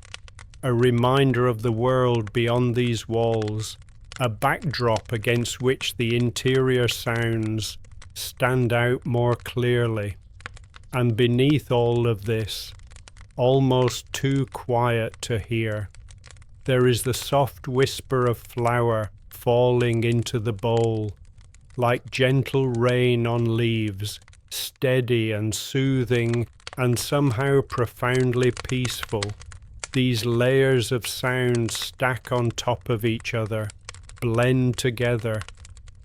a reminder of the world beyond these walls, a backdrop against which the interior sounds stand out more clearly. And beneath all of this, almost too quiet to hear, there is the soft whisper of flour falling into the bowl, like gentle rain on leaves, steady and soothing and somehow profoundly peaceful. These layers of sound stack on top of each other, blend together,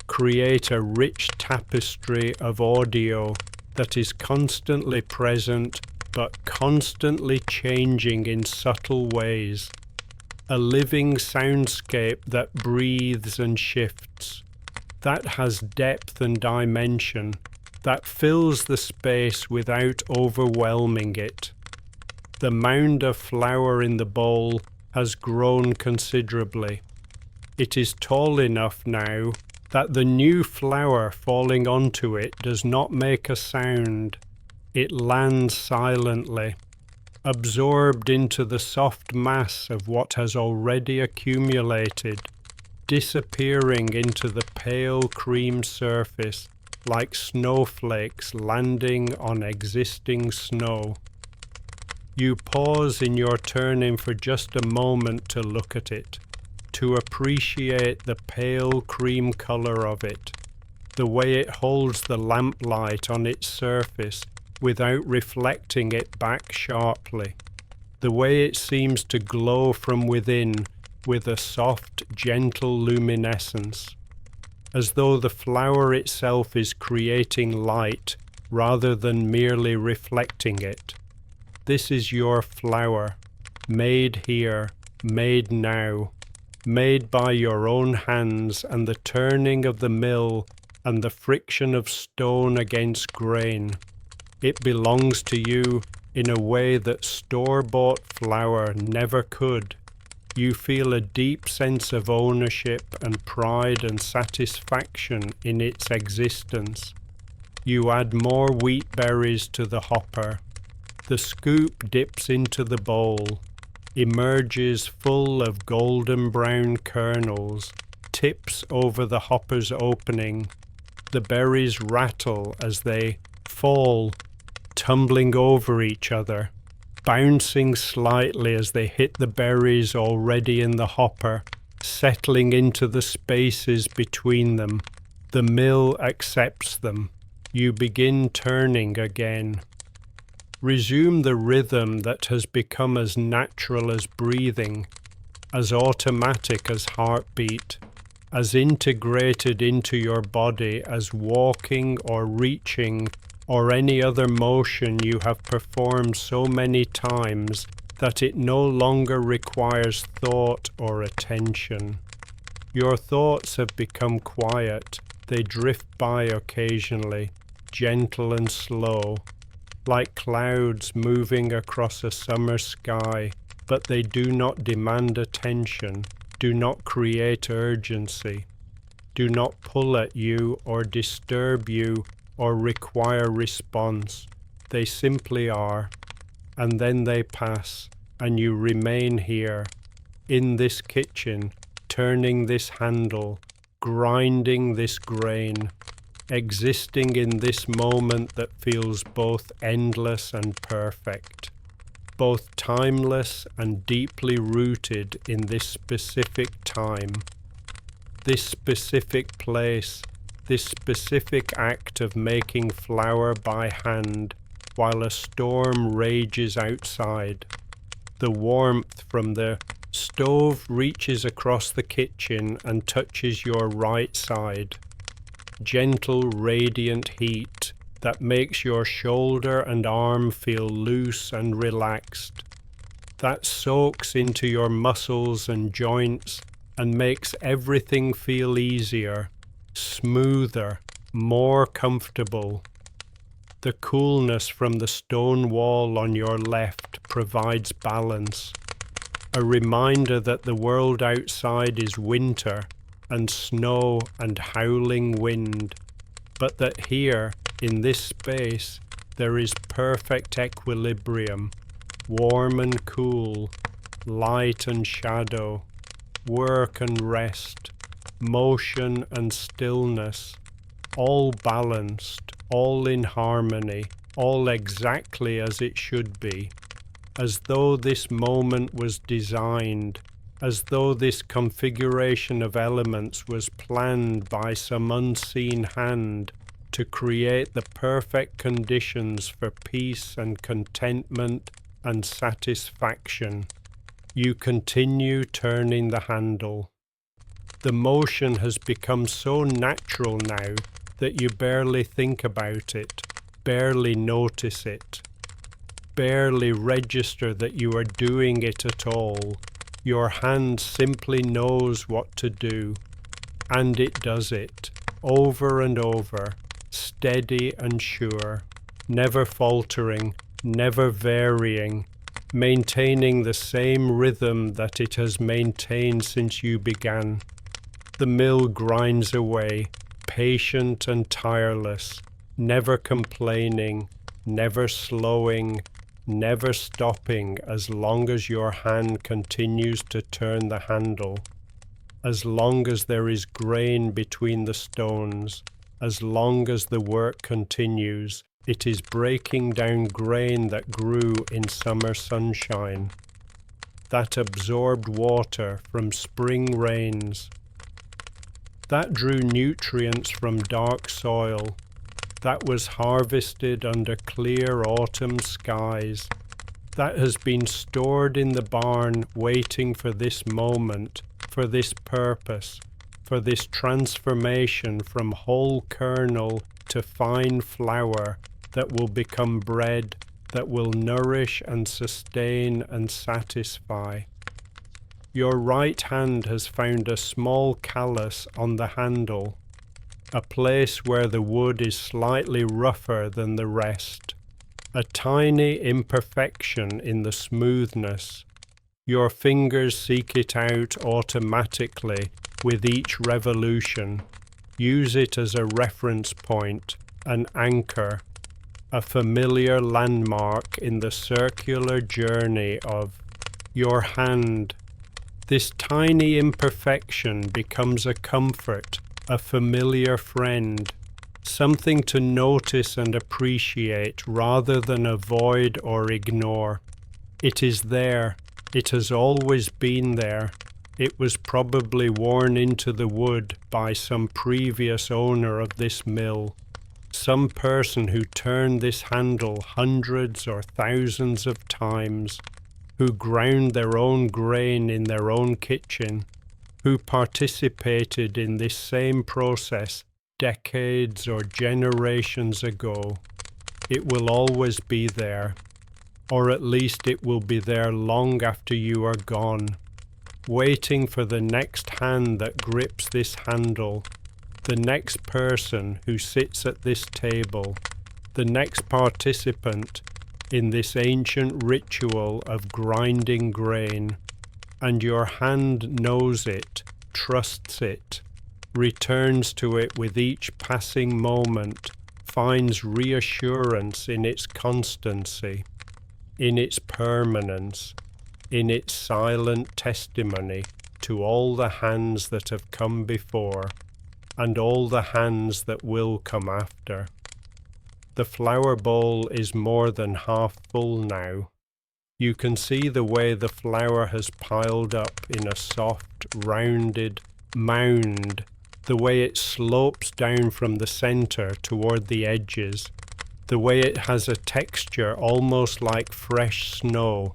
create a rich tapestry of audio that is constantly present but constantly changing in subtle ways. A living soundscape that breathes and shifts, that has depth and dimension, that fills the space without overwhelming it. The mound of flour in the bowl has grown considerably. It is tall enough now that the new flour falling onto it does not make a sound. It lands silently, absorbed into the soft mass of what has already accumulated, disappearing into the pale cream surface like snowflakes landing on existing snow. You pause in your turning for just a moment to look at it, to appreciate the pale cream color of it, the way it holds the lamplight on its surface without reflecting it back sharply, the way it seems to glow from within with a soft, gentle luminescence, as though the flour itself is creating light rather than merely reflecting it. This is your flour, made here, made now, made by your own hands and the turning of the mill and the friction of stone against grain. It belongs to you in a way that store-bought flour never could. You feel a deep sense of ownership and pride and satisfaction in its existence. You add more wheat berries to the hopper. The scoop dips into the bowl, emerges full of golden brown kernels, tips over the hopper's opening. The berries rattle as they fall, tumbling over each other, bouncing slightly as they hit the berries already in the hopper, settling into the spaces between them. The mill accepts them. You begin turning again. Resume the rhythm that has become as natural as breathing, as automatic as heartbeat, as integrated into your body as walking or reaching or any other motion you have performed so many times that it no longer requires thought or attention. Your thoughts have become quiet. They drift by occasionally, gentle and slow, like clouds moving across a summer sky, but they do not demand attention, do not create urgency, do not pull at you or disturb you or require response. They simply are, and then they pass, and you remain here, in this kitchen, turning this handle, grinding this grain, existing in this moment that feels both endless and perfect, both timeless and deeply rooted in this specific time, this specific place, this specific act of making flour by hand while a storm rages outside. The warmth from the stove reaches across the kitchen and touches your right side. Gentle, radiant heat that makes your shoulder and arm feel loose and relaxed. That soaks into your muscles and joints and makes everything feel easier, smoother, more comfortable. The coolness from the stone wall on your left provides balance, a reminder that the world outside is winter and snow and howling wind, but that here, in this space, there is perfect equilibrium, warm and cool, light and shadow, work and rest, motion and stillness, all balanced, all in harmony, all exactly as it should be, as though this moment was designed, as though this configuration of elements was planned by some unseen hand to create the perfect conditions for peace and contentment and satisfaction. You continue turning the handle. The motion has become so natural now that you barely think about it, barely notice it, barely register that you are doing it at all. Your hand simply knows what to do, and it does it, over and over, steady and sure, never faltering, never varying, maintaining the same rhythm that it has maintained since you began. The mill grinds away, patient and tireless, never complaining, never slowing, never stopping as long as your hand continues to turn the handle, as long as there is grain between the stones, as long as the work continues. It is breaking down grain that grew in summer sunshine, that absorbed water from spring rains, that drew nutrients from dark soil, that was harvested under clear autumn skies, that has been stored in the barn waiting for this moment, for this purpose, for this transformation from whole kernel to fine flour that will become bread, that will nourish and sustain and satisfy. Your right hand has found a small callus on the handle, a place where the wood is slightly rougher than the rest, a tiny imperfection in the smoothness. Your fingers seek it out automatically with each revolution. Use it as a reference point, an anchor, a familiar landmark in the circular journey of your hand. This tiny imperfection becomes a comfort, a familiar friend, something to notice and appreciate rather than avoid or ignore. It is there. It has always been there. It was probably worn into the wood by some previous owner of this mill, some person who turned this handle hundreds or thousands of times, who ground their own grain in their own kitchen, who participated in this same process decades or generations ago. It will always be there, or at least it will be there long after you are gone, waiting for the next hand that grips this handle, the next person who sits at this table, the next participant in this ancient ritual of grinding grain. And your hand knows it, trusts it, returns to it with each passing moment, finds reassurance in its constancy, in its permanence, in its silent testimony to all the hands that have come before and all the hands that will come after. The flower bowl is more than half full now. You can see the way the flower has piled up in a soft, rounded mound, the way it slopes down from the center toward the edges, the way it has a texture almost like fresh snow,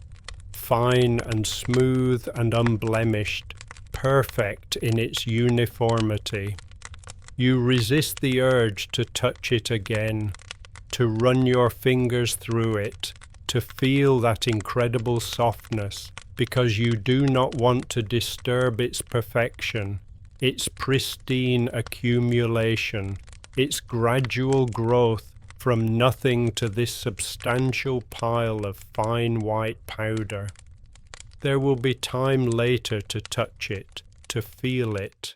fine and smooth and unblemished, perfect in its uniformity. You resist the urge to touch it again, to run your fingers through it, to feel that incredible softness, because you do not want to disturb its perfection, its pristine accumulation, its gradual growth from nothing to this substantial pile of fine white powder. There will be time later to touch it, to feel it,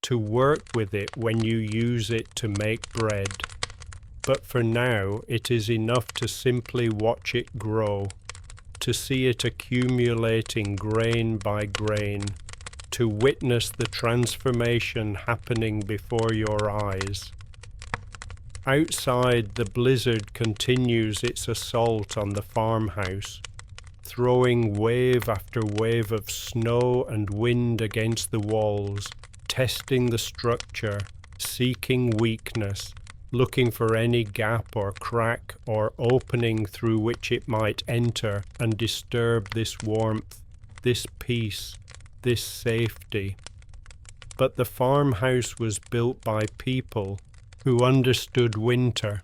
to work with it when you use it to make bread. But for now, it is enough to simply watch it grow, to see it accumulating grain by grain, to witness the transformation happening before your eyes. Outside, the blizzard continues its assault on the farmhouse, throwing wave after wave of snow and wind against the walls, testing the structure, seeking weakness, looking for any gap or crack or opening through which it might enter and disturb this warmth, this peace, this safety. But the farmhouse was built by people who understood winter,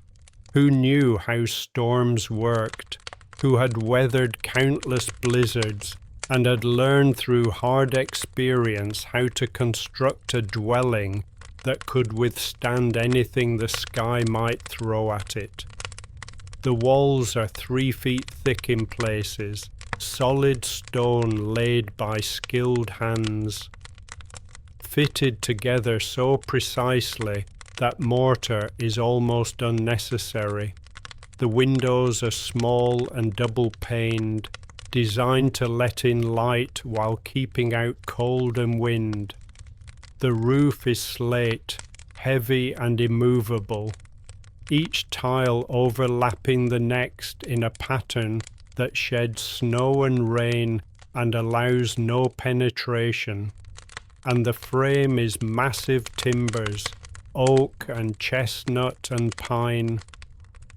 who knew how storms worked, who had weathered countless blizzards and had learned through hard experience how to construct a dwelling that could withstand anything the sky might throw at it. The walls are 3 feet thick in places, solid stone laid by skilled hands, fitted together so precisely that mortar is almost unnecessary. The windows are small and double-paned, designed to let in light while keeping out cold and wind. The roof is slate, heavy and immovable, each tile overlapping the next in a pattern that sheds snow and rain and allows no penetration. And the frame is massive timbers, oak and chestnut and pine,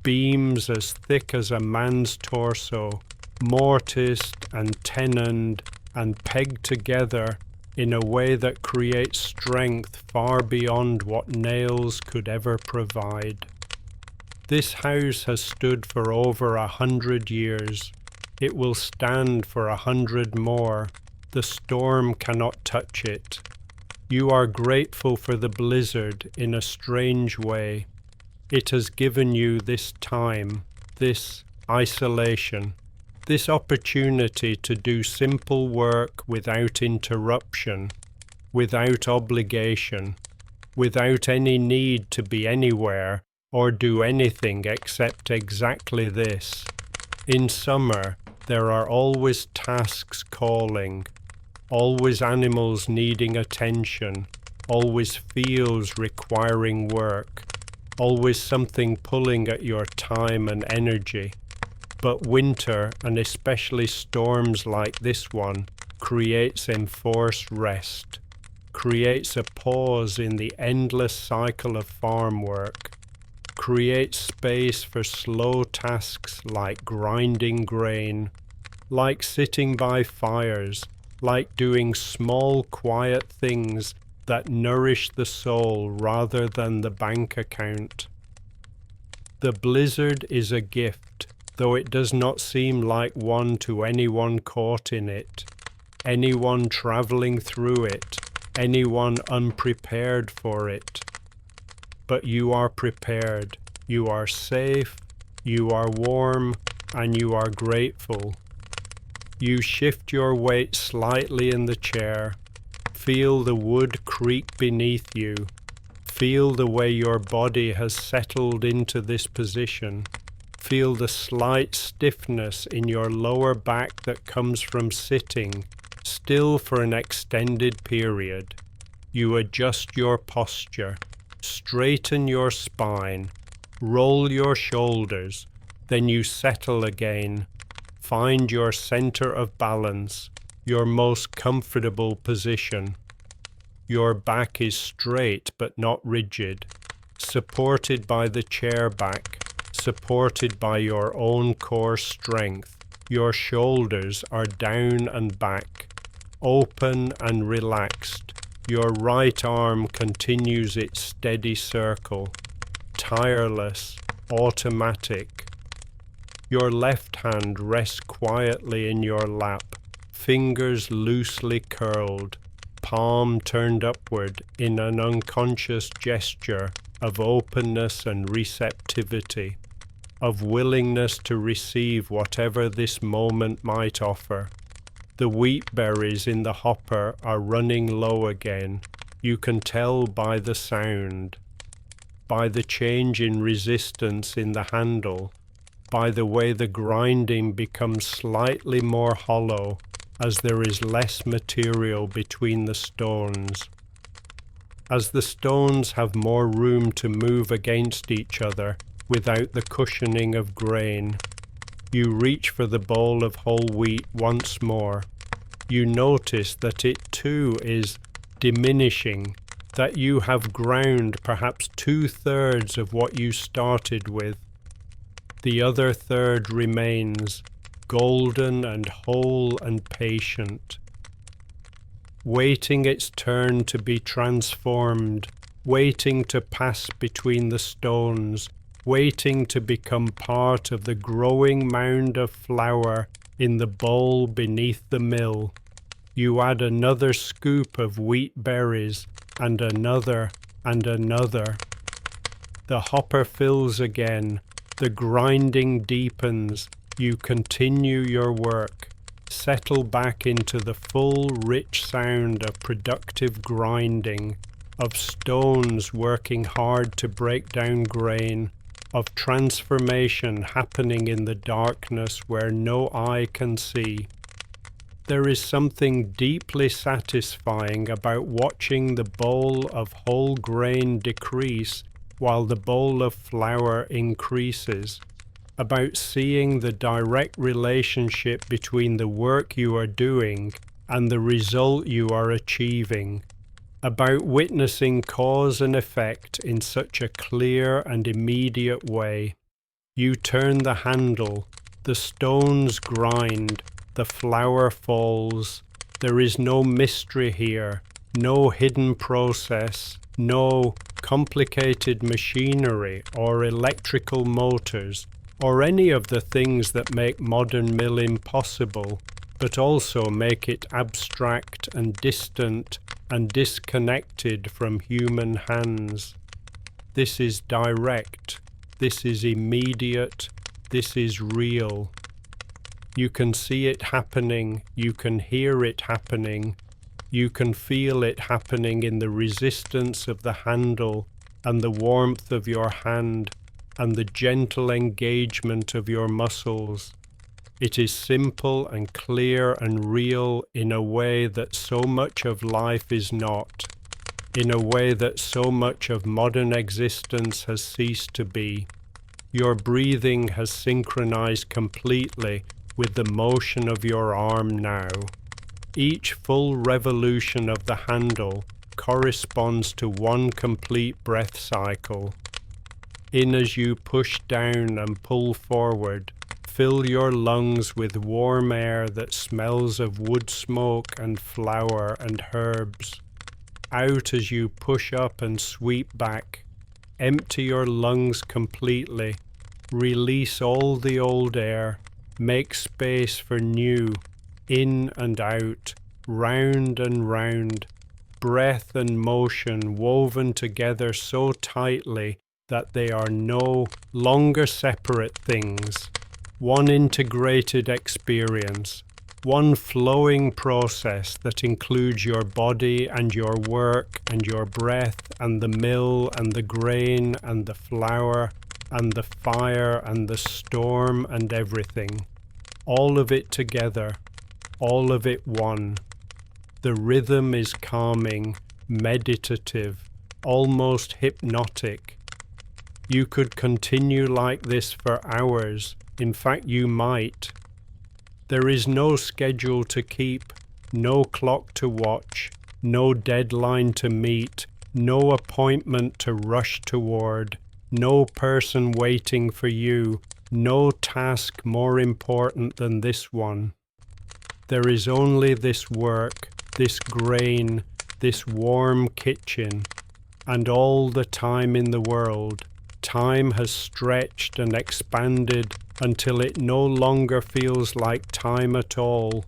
beams as thick as a man's torso, mortised and tenoned and pegged together in a way that creates strength far beyond what nails could ever provide. This house has stood for over 100 years. It will stand for 100 more. The storm cannot touch it. You are grateful for the blizzard in a strange way. It has given you this time, this isolation, this opportunity to do simple work without interruption, without obligation, without any need to be anywhere or do anything except exactly this. In summer, there are always tasks calling, always animals needing attention, always fields requiring work, always something pulling at your time and energy. But winter, and especially storms like this one, creates enforced rest, creates a pause in the endless cycle of farm work, creates space for slow tasks like grinding grain, like sitting by fires, like doing small, quiet things that nourish the soul rather than the bank account. The blizzard is a gift, though it does not seem like one to anyone caught in it, anyone traveling through it, anyone unprepared for it. But you are prepared, you are safe, you are warm, and you are grateful. You shift your weight slightly in the chair, feel the wood creak beneath you, feel the way your body has settled into this position, Feel the slight stiffness in your lower back that comes from sitting still for an extended period. You adjust your posture, straighten your spine, roll your shoulders, then you settle again. Find your center of balance, your most comfortable position. Your back is straight but not rigid, supported by the chair back, supported by your own core strength. Your shoulders are down and back, open and relaxed. Your right arm continues its steady circle, tireless, automatic. Your left hand rests quietly in your lap, fingers loosely curled, palm turned upward in an unconscious gesture of openness and receptivity, of willingness to receive whatever this moment might offer. The wheat berries in the hopper are running low again. You can tell by the sound, by the change in resistance in the handle, by the way the grinding becomes slightly more hollow as there is less material between the stones. As the stones have more room to move against each other without the cushioning of grain, you reach for the bowl of whole wheat once more. You notice that it too is diminishing, that you have ground perhaps 2/3 of what you started with. The other third remains, golden and whole and patient, waiting its turn to be transformed, waiting to pass between the stones, waiting to become part of the growing mound of flour in the bowl beneath the mill. You add another scoop of wheat berries, and another, and another. The hopper fills again, the grinding deepens, you continue your work, settle back into the full, rich sound of productive grinding, of stones working hard to break down grain, of transformation happening in the darkness where no eye can see. There is something deeply satisfying about watching the bowl of whole grain decrease while the bowl of flour increases, about seeing the direct relationship between the work you are doing and the result you are achieving, about witnessing cause and effect in such a clear and immediate way. You turn the handle, the stones grind, the flour falls. There is no mystery here, no hidden process, no complicated machinery or electrical motors, or any of the things that make modern milling possible, but also make it abstract and distant and disconnected from human hands. This is direct, this is immediate, this is real. You can see it happening, you can hear it happening, you can feel it happening in the resistance of the handle and the warmth of your hand and the gentle engagement of your muscles. It is simple and clear and real in a way that so much of life is not, in a way that so much of modern existence has ceased to be. Your breathing has synchronized completely with the motion of your arm now. Each full revolution of the handle corresponds to one complete breath cycle. In as you push down and pull forward, fill your lungs with warm air that smells of wood smoke and flour and herbs. Out as you push up and sweep back. Empty your lungs completely. Release all the old air. Make space for new. In and out, round and round. Breath and motion woven together so tightly that they are no longer separate things. One integrated experience, one flowing process that includes your body and your work and your breath and the mill and the grain and the flour and the fire and the storm and everything. All of it together, all of it one. The rhythm is calming, meditative, almost hypnotic. You could continue like this for hours. In fact, you might. There is no schedule to keep, no clock to watch, no deadline to meet, no appointment to rush toward, no person waiting for you, no task more important than this one. There is only this work, this grain, this warm kitchen, and all the time in the world. Time has stretched and expanded until it no longer feels like time at all,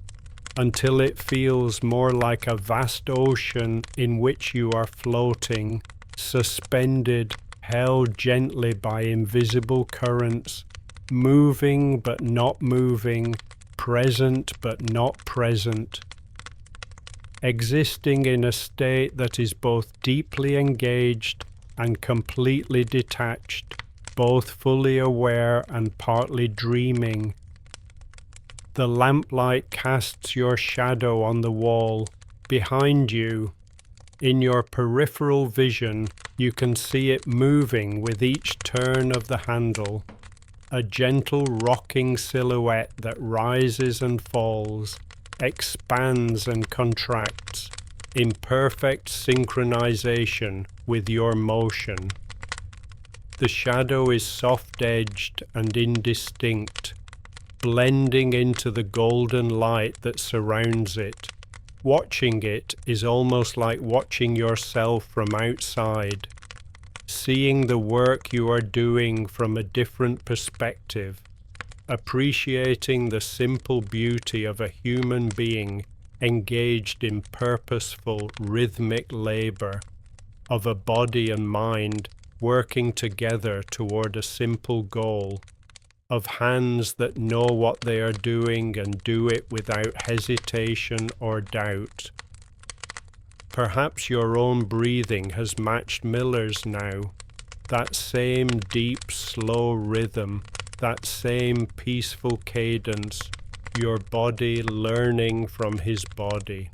until it feels more like a vast ocean in which you are floating, suspended, held gently by invisible currents, moving but not moving, present but not present. Existing in a state that is both deeply engaged and completely detached, both fully aware and partly dreaming. The lamplight casts your shadow on the wall, behind you. In your peripheral vision, you can see it moving with each turn of the handle, a gentle rocking silhouette that rises and falls, expands and contracts, in perfect synchronization with your motion. The shadow is soft-edged and indistinct, blending into the golden light that surrounds it. Watching it is almost like watching yourself from outside, seeing the work you are doing from a different perspective, appreciating the simple beauty of a human being engaged in purposeful, rhythmic labor, of a body and mind working together toward a simple goal, of hands that know what they are doing and do it without hesitation or doubt. Perhaps your own breathing has matched Miller's now, that same deep, slow rhythm, that same peaceful cadence, your body learning from his body.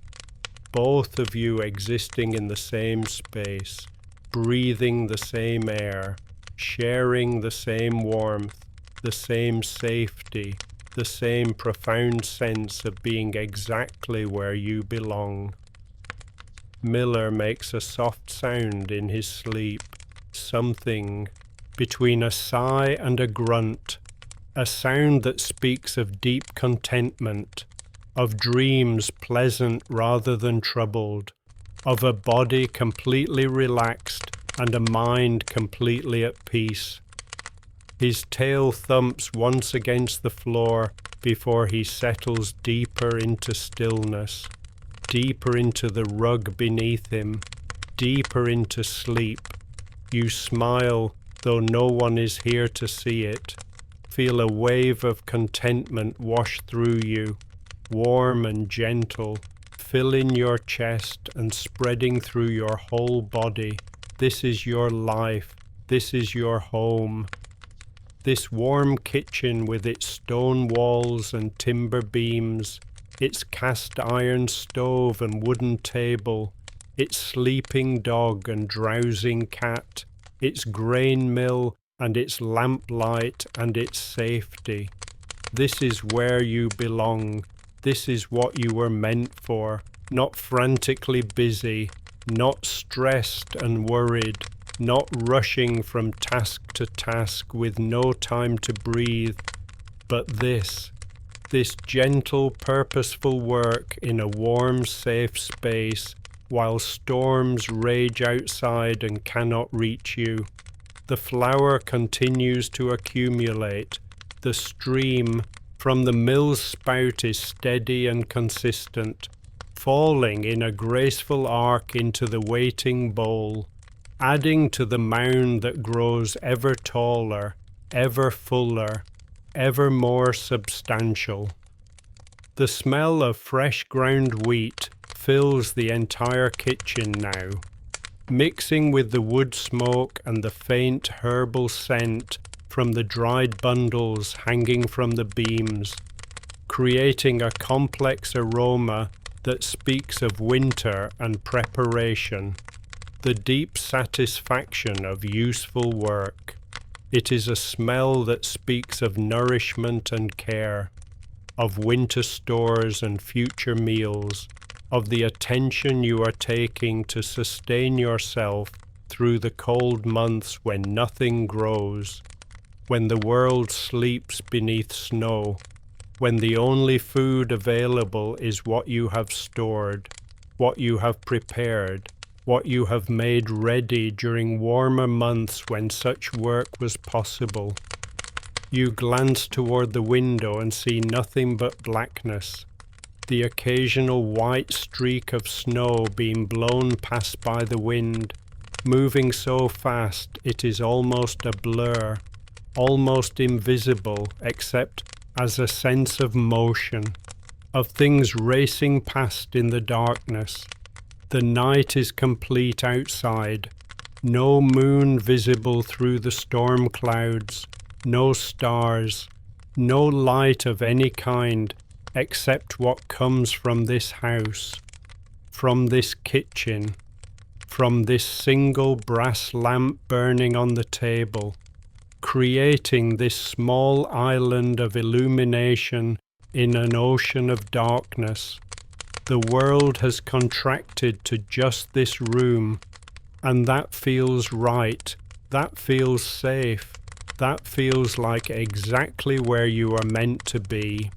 Both of you existing in the same space, breathing the same air, sharing the same warmth, the same safety, the same profound sense of being exactly where you belong. Miller makes a soft sound in his sleep, something between a sigh and a grunt, a sound that speaks of deep contentment, of dreams pleasant rather than troubled, of a body completely relaxed and a mind completely at peace. His tail thumps once against the floor before he settles deeper into stillness, deeper into the rug beneath him, deeper into sleep. You smile, though no one is here to see it. Feel a wave of contentment wash through you, warm and gentle, filling your chest and spreading through your whole body. This is your life. This is your home. This warm kitchen with its stone walls and timber beams, its cast iron stove and wooden table, its sleeping dog and drowsing cat, its grain mill and its lamplight and its safety. This is where you belong. This is what you were meant for, not frantically busy, not stressed and worried, not rushing from task to task with no time to breathe, but this gentle, purposeful work in a warm, safe space while storms rage outside and cannot reach you. The flour continues to accumulate. The stream from the mill's spout is steady and consistent, falling in a graceful arc into the waiting bowl, adding to the mound that grows ever taller, ever fuller, ever more substantial. The smell of fresh ground wheat fills the entire kitchen now. Mixing with the wood smoke and the faint herbal scent, from the dried bundles hanging from the beams, creating a complex aroma that speaks of winter and preparation, the deep satisfaction of useful work. It is a smell that speaks of nourishment and care, of winter stores and future meals, of the attention you are taking to sustain yourself through the cold months when nothing grows, when the world sleeps beneath snow, when the only food available is what you have stored, what you have prepared, what you have made ready during warmer months when such work was possible. You glance toward the window and see nothing but blackness, the occasional white streak of snow being blown past by the wind, moving so fast it is almost a blur, almost invisible except as a sense of motion, of things racing past in the darkness. The night is complete outside, no moon visible through the storm clouds, no stars, no light of any kind except what comes from this house, from this kitchen, from this single brass lamp burning on the table, creating this small island of illumination in an ocean of darkness. The world has contracted to just this room, and that feels right, that feels safe, that feels like exactly where you are meant to be,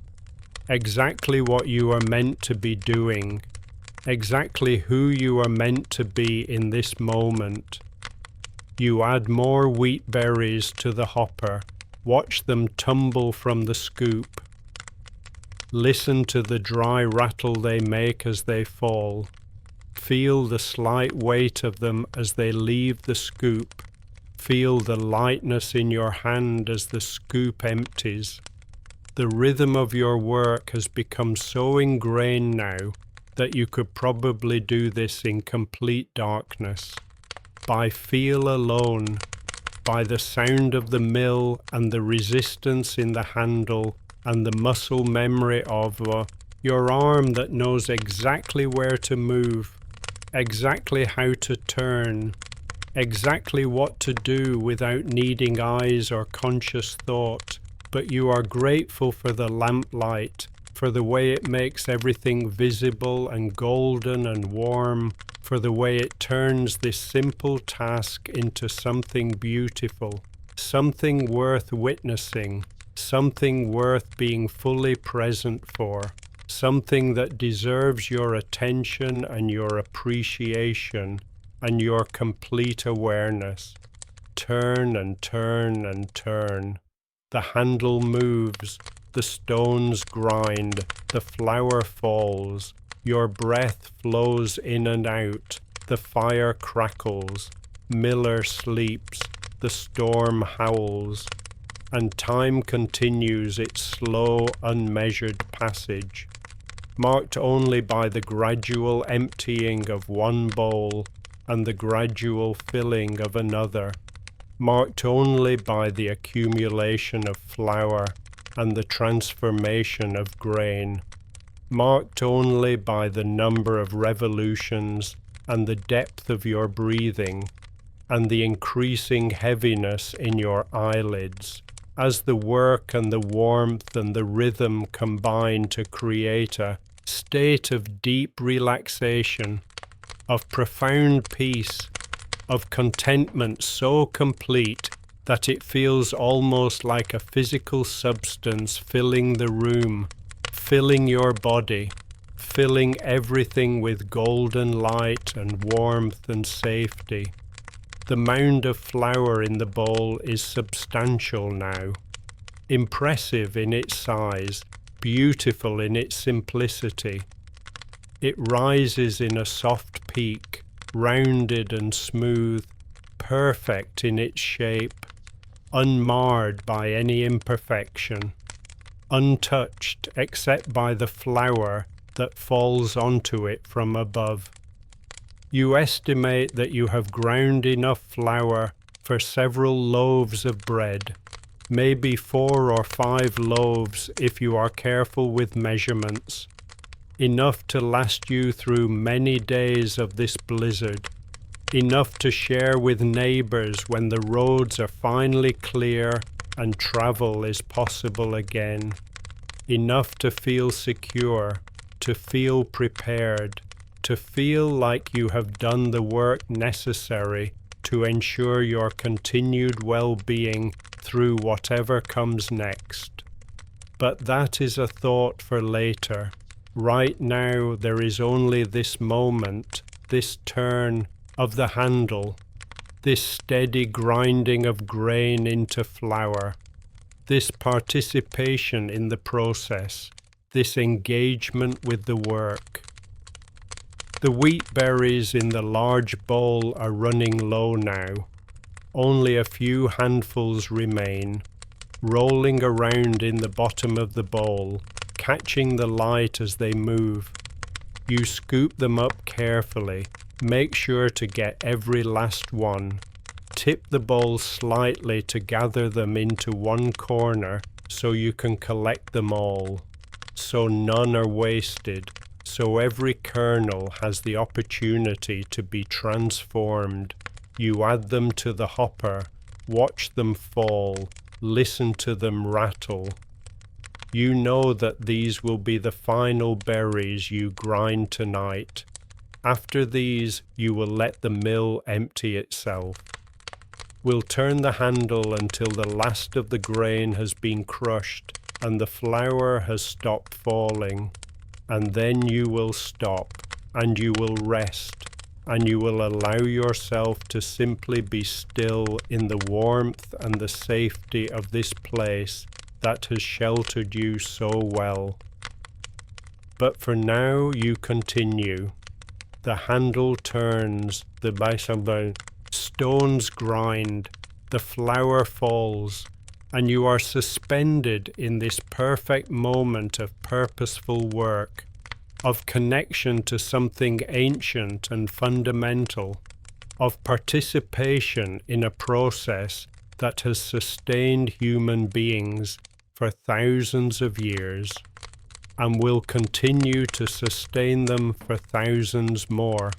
exactly what you are meant to be doing, exactly who you are meant to be in this moment. You add more wheat berries to the hopper, watch them tumble from the scoop. Listen to the dry rattle they make as they fall. Feel the slight weight of them as they leave the scoop. Feel the lightness in your hand as the scoop empties. The rhythm of your work has become so ingrained now that you could probably do this in complete darkness. By feel alone, by the sound of the mill and the resistance in the handle and the muscle memory of your arm that knows exactly where to move, exactly how to turn, exactly what to do without needing eyes or conscious thought. But you are grateful for the lamplight, for the way it makes everything visible and golden and warm, for the way it turns this simple task into something beautiful, something worth witnessing, something worth being fully present for, something that deserves your attention and your appreciation and your complete awareness. Turn and turn and turn. The handle moves, the stones grind, the flour falls, your breath flows in and out, the fire crackles, Miller sleeps, the storm howls, and time continues its slow, unmeasured passage, marked only by the gradual emptying of one bowl and the gradual filling of another, marked only by the accumulation of flour and the transformation of grain, marked only by the number of revolutions and the depth of your breathing and the increasing heaviness in your eyelids, as the work and the warmth and the rhythm combine to create a state of deep relaxation, of profound peace, of contentment so complete that it feels almost like a physical substance filling the room, filling your body, filling everything with golden light and warmth and safety. The mound of flour in the bowl is substantial now, impressive in its size, beautiful in its simplicity. It rises in a soft peak, rounded and smooth, perfect in its shape, unmarred by any imperfection, untouched except by the flour that falls onto it from above. You estimate that you have ground enough flour for several loaves of bread, maybe 4 or 5 loaves if you are careful with measurements, enough to last you through many days of this blizzard, enough to share with neighbors when the roads are finally clear and travel is possible again, enough to feel secure, to feel prepared, to feel like you have done the work necessary to ensure your continued well-being through whatever comes next. But that is a thought for later. Right now there is only this moment, this turn of the handle, this steady grinding of grain into flour, this participation in the process, this engagement with the work. The wheat berries in the large bowl are running low now. Only a few handfuls remain, rolling around in the bottom of the bowl, catching the light as they move. You scoop them up carefully, make sure to get every last one. Tip the bowl slightly to gather them into one corner so you can collect them all, so none are wasted, so every kernel has the opportunity to be transformed. You add them to the hopper, watch them fall, listen to them rattle. You know that these will be the final berries you grind tonight. After these, you will let the mill empty itself. We'll turn the handle until the last of the grain has been crushed and the flour has stopped falling. And then you will stop, and you will rest, and you will allow yourself to simply be still in the warmth and the safety of this place that has sheltered you so well. But for now you continue. The handle turns, the stones grind, the flour falls, and you are suspended in this perfect moment of purposeful work, of connection to something ancient and fundamental, of participation in a process that has sustained human beings for thousands of years, and will continue to sustain them for thousands more.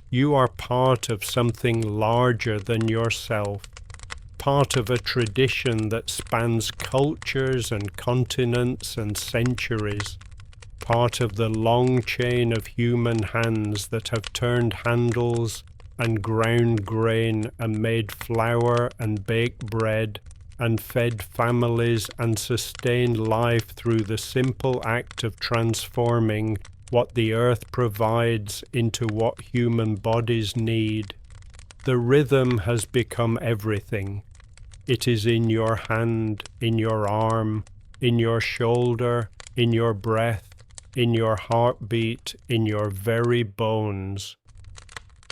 You are part of something larger than yourself, part of a tradition that spans cultures and continents and centuries, part of the long chain of human hands that have turned handles and ground grain and made flour and baked bread and fed families and sustained life through the simple act of transforming what the earth provides into what human bodies need. The rhythm has become everything. It is in your hand, in your arm, in your shoulder, in your breath, in your heartbeat, in your very bones.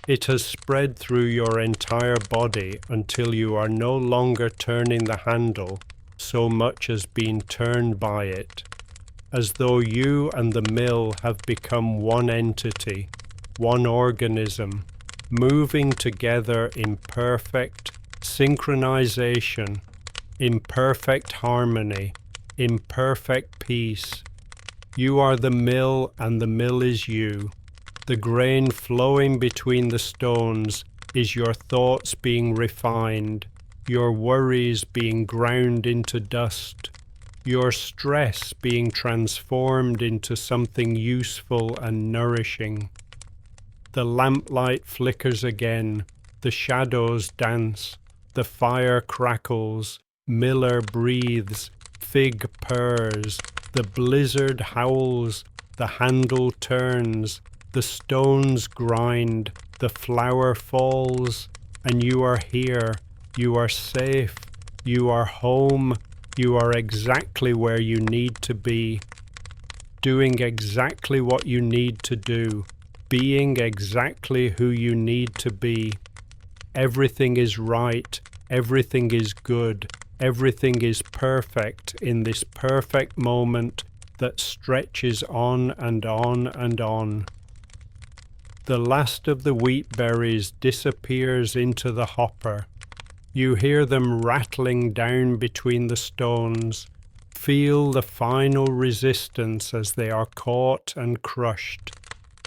It has spread through your entire body until you are no longer turning the handle so much as being turned by it, as though you and the mill have become one entity, one organism, moving together in perfect synchronization, in perfect harmony, in perfect peace. You are the mill and the mill is you. The grain flowing between the stones is your thoughts being refined, your worries being ground into dust, your stress being transformed into something useful and nourishing. The lamplight flickers again, the shadows dance, the fire crackles, Miller breathes, Fig purrs, the blizzard howls, the handle turns, the stones grind, the flour falls, and you are here, you are safe, you are home, you are exactly where you need to be, doing exactly what you need to do, being exactly who you need to be. Everything is right, everything is good, everything is perfect in this perfect moment that stretches on and on and on. The last of the wheat berries disappears into the hopper. You hear them rattling down between the stones. Feel the final resistance as they are caught and crushed.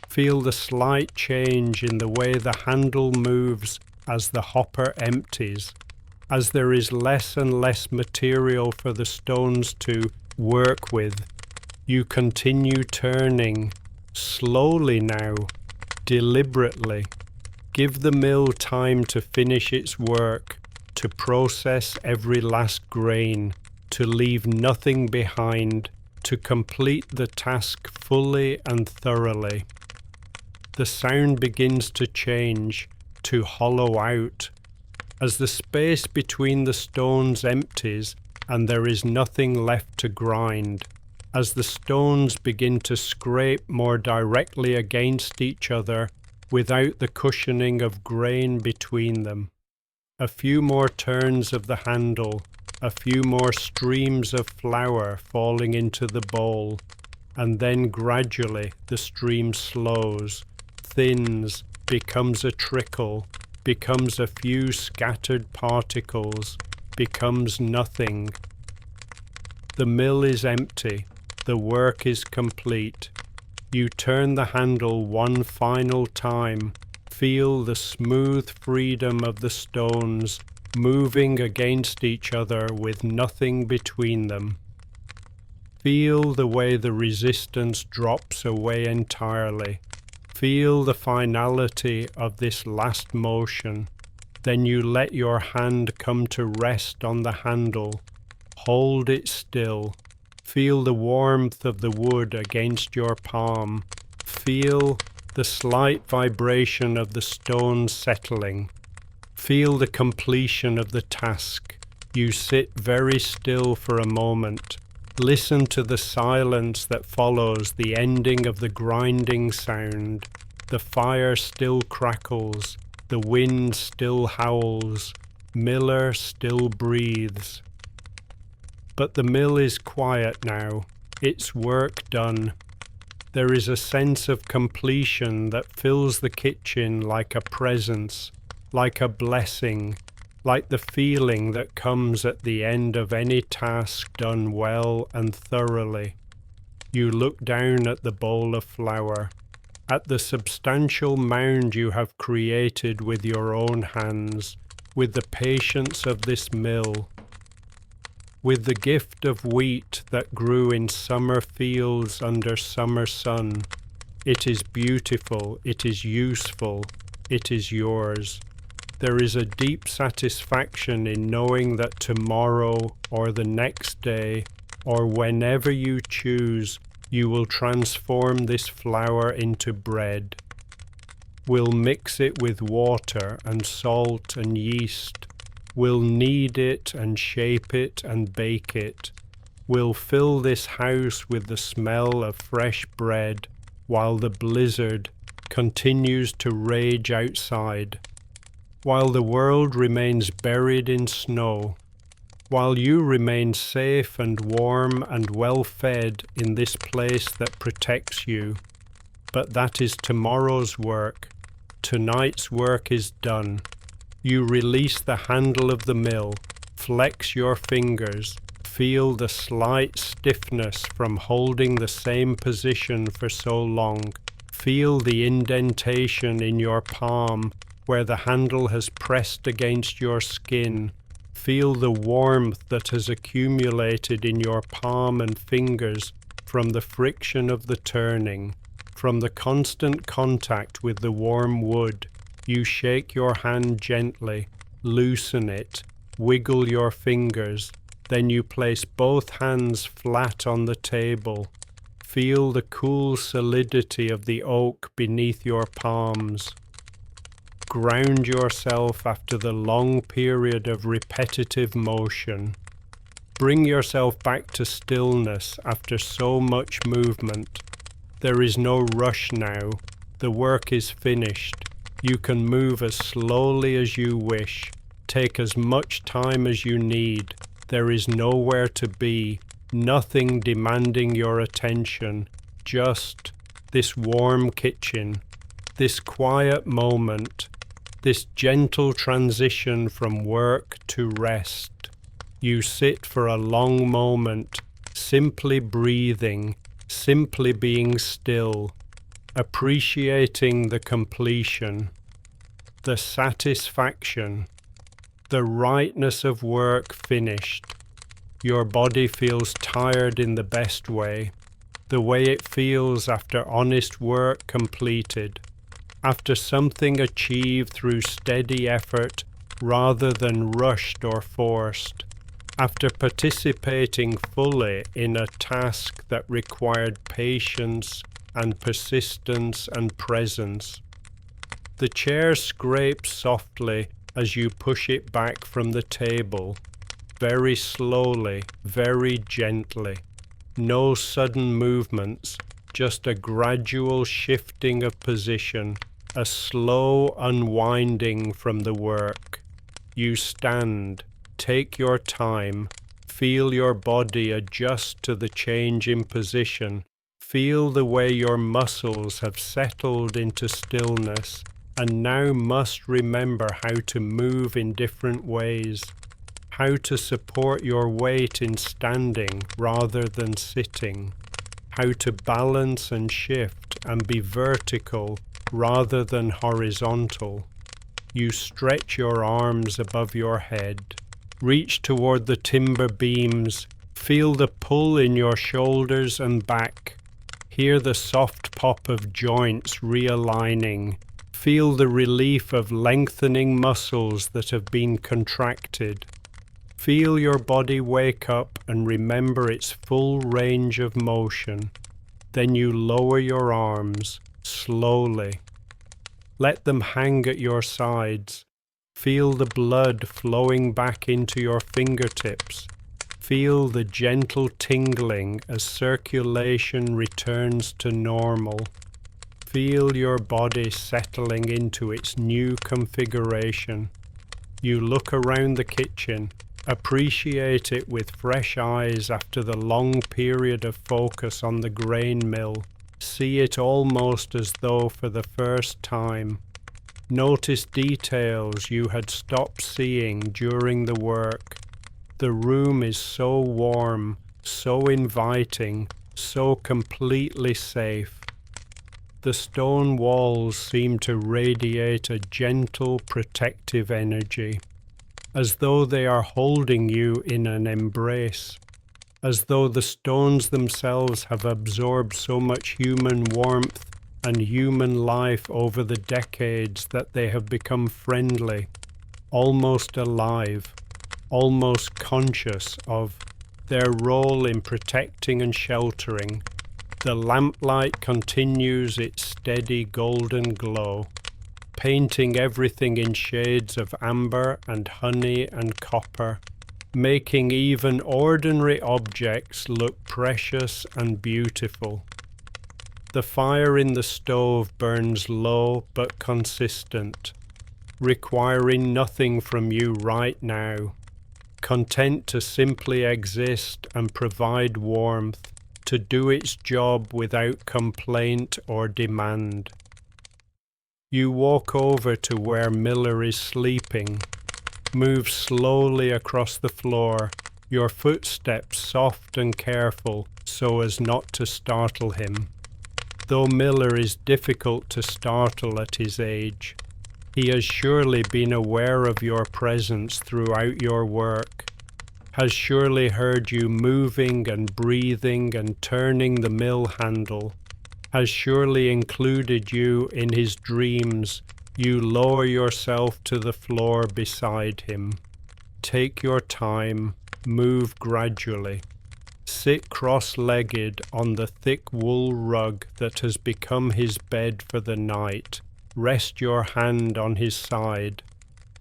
Feel the slight change in the way the handle moves as the hopper empties, as there is less and less material for the stones to work with. You continue turning, slowly now, deliberately. Give the mill time to finish its work, to process every last grain, to leave nothing behind, to complete the task fully and thoroughly. The sound begins to change, to hollow out. As the space between the stones empties and there is nothing left to grind, as the stones begin to scrape more directly against each other without the cushioning of grain between them. A few more turns of the handle, a few more streams of flour falling into the bowl, and then gradually the stream slows, thins, becomes a trickle, becomes a few scattered particles, becomes nothing. The mill is empty, the work is complete. You turn the handle one final time, feel the smooth freedom of the stones moving against each other with nothing between them. Feel the way the resistance drops away entirely. Feel the finality of this last motion. Then you let your hand come to rest on the handle. Hold it still. Feel the warmth of the wood against your palm. Feel the slight vibration of the stones settling. Feel the completion of the task. You sit very still for a moment. Listen to the silence that follows the ending of the grinding sound. The fire still crackles. The wind still howls. Miller still breathes. But the mill is quiet now, its work done. There is a sense of completion that fills the kitchen like a presence, like a blessing, like the feeling that comes at the end of any task done well and thoroughly. You look down at the bowl of flour, at the substantial mound you have created with your own hands, with the patience of this mill, with the gift of wheat that grew in summer fields under summer sun. It is beautiful, it is useful, it is yours. There is a deep satisfaction in knowing that tomorrow or the next day, or whenever you choose, you will transform this flour into bread. Will mix it with water and salt and yeast. Will knead it and shape it and bake it. Will fill this house with the smell of fresh bread while the blizzard continues to rage outside, while the world remains buried in snow, while you remain safe and warm and well fed in this place that protects you. But that is tomorrow's work. Tonight's work is done. You release the handle of the mill, flex your fingers, feel the slight stiffness from holding the same position for so long. Feel the indentation in your palm where the handle has pressed against your skin. Feel the warmth that has accumulated in your palm and fingers from the friction of the turning, from the constant contact with the warm wood. You shake your hand gently, loosen it, wiggle your fingers, then you place both hands flat on the table. Feel the cool solidity of the oak beneath your palms. Ground yourself after the long period of repetitive motion. Bring yourself back to stillness after so much movement. There is no rush now. The work is finished. You can move as slowly as you wish. Take as much time as you need. There is nowhere to be, nothing demanding your attention. Just this warm kitchen, this quiet moment. this gentle transition from work to rest. You sit for a long moment, simply breathing, simply being still, appreciating the completion, the satisfaction, the rightness of work finished. Your body feels tired in the best way, the way it feels after honest work completed, after something achieved through steady effort rather than rushed or forced, after participating fully in a task that required patience and persistence and presence. The chair scrapes softly as you push it back from the table, very slowly, very gently. No sudden movements, just a gradual shifting of position, a slow unwinding from the work. You stand, take your time, feel your body adjust to the change in position, feel the way your muscles have settled into stillness, and now must remember how to move in different ways, how to support your weight in standing rather than sitting, how to balance and shift and be vertical rather than horizontal. You stretch your arms above your head, reach toward the timber beams, feel the pull in your shoulders and back, hear the soft pop of joints realigning, feel the relief of lengthening muscles that have been contracted. Feel your body wake up and remember its full range of motion. Then you lower your arms, slowly. Let them hang at your sides. Feel the blood flowing back into your fingertips. Feel the gentle tingling as circulation returns to normal. Feel your body settling into its new configuration. You look around the kitchen, appreciate it with fresh eyes after the long period of focus on the grain mill. See it almost as though for the first time. Notice details you had stopped seeing during the work. The room is so warm, so inviting, so completely safe. The stone walls seem to radiate a gentle, protective energy, as though they are holding you in an embrace, as though the stones themselves have absorbed so much human warmth and human life over the decades that they have become friendly, almost alive, almost conscious of their role in protecting and sheltering. The lamplight continues its steady golden glow, painting everything in shades of amber and honey and copper, making even ordinary objects look precious and beautiful. The fire in the stove burns low but consistent, requiring nothing from you right now, content to simply exist and provide warmth, to do its job without complaint or demand. You walk over to where Miller is sleeping, move slowly across the floor, your footsteps soft and careful so as not to startle him. Though Miller is difficult to startle at his age, he has surely been aware of your presence throughout your work, has surely heard you moving and breathing and turning the mill handle, has surely included you in his dreams. You lower yourself to the floor beside him. Take your time, move gradually. Sit cross-legged on the thick wool rug that has become his bed for the night. Rest your hand on his side,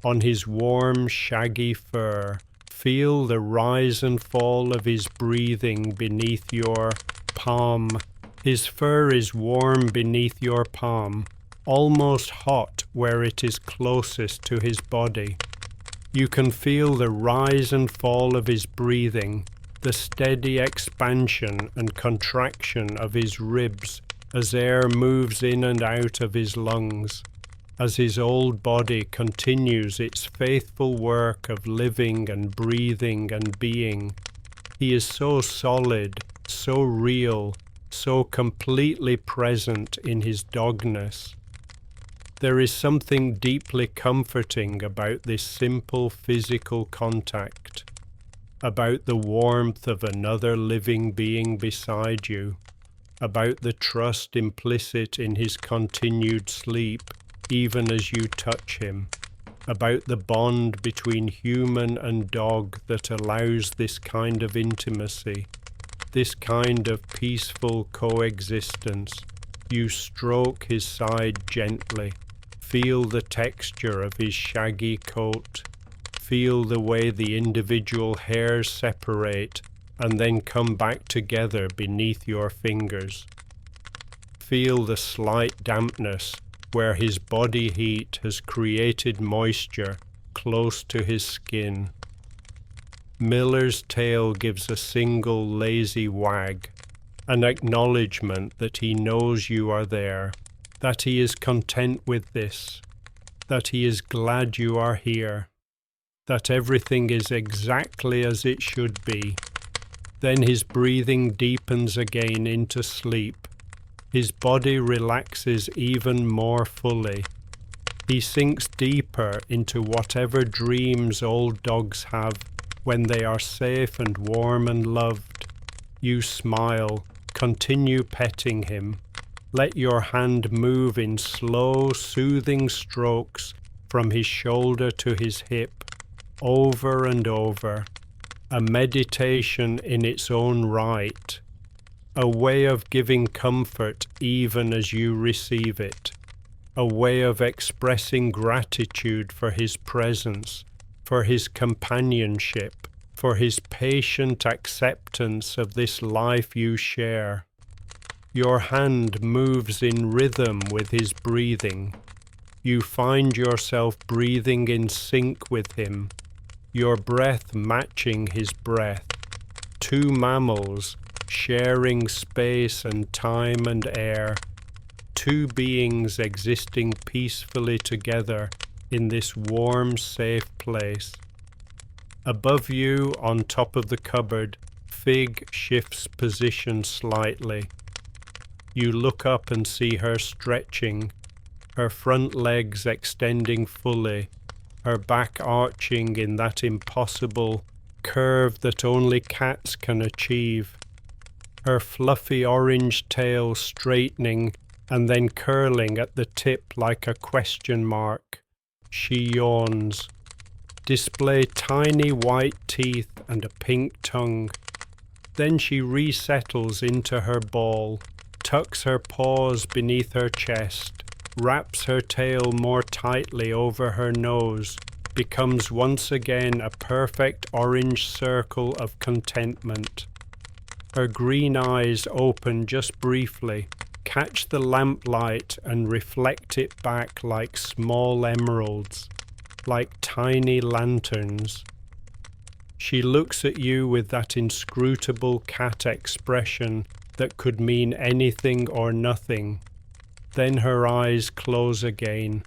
on his warm, shaggy fur. Feel the rise and fall of his breathing beneath your palm. His fur is warm beneath your palm, almost hot where it is closest to his body. You can feel the rise and fall of his breathing, the steady expansion and contraction of his ribs as air moves in and out of his lungs. as his old body continues its faithful work of living and breathing and being. He is so solid, so real, so completely present in his dogness. There is something deeply comforting about this simple physical contact, about the warmth of another living being beside you, about the trust implicit in his continued sleep, even as you touch him, about the bond between human and dog that allows this kind of intimacy, this kind of peaceful coexistence. You stroke his side gently, feel the texture of his shaggy coat, feel the way the individual hairs separate and then come back together beneath your fingers. Feel the slight dampness where his body heat has created moisture close to his skin. Miller's tail gives a single lazy wag, an acknowledgement that he knows you are there, that he is content with this, that he is glad you are here, that everything is exactly as it should be. Then his breathing deepens again into sleep. His body relaxes even more fully. He sinks deeper into whatever dreams old dogs have when they are safe and warm and loved. You smile, continue petting him. Let your hand move in slow, soothing strokes from his shoulder to his hip, over and over. A meditation in its own right, a way of giving comfort even as you receive it, a way of expressing gratitude for his presence, for his companionship, for his patient acceptance of this life you share. Your hand moves in rhythm with his breathing. You find yourself breathing in sync with him, your breath matching his breath. Two mammals sharing space and time and air, two beings existing peacefully together in this warm, safe place. Above you, on top of the cupboard, Fig shifts position slightly. You look up and see her stretching, her front legs extending fully, her back arching in that impossible curve that only cats can achieve, her fluffy orange tail straightening and then curling at the tip like a question mark. She yawns. Display tiny white teeth and a pink tongue. Then she resettles into her ball, tucks her paws beneath her chest, wraps her tail more tightly over her nose, becomes once again a perfect orange circle of contentment. Her green eyes open just briefly, catch the lamplight and reflect it back like small emeralds, like tiny lanterns. She looks at you with that inscrutable cat expression that could mean anything or nothing. Then her eyes close again.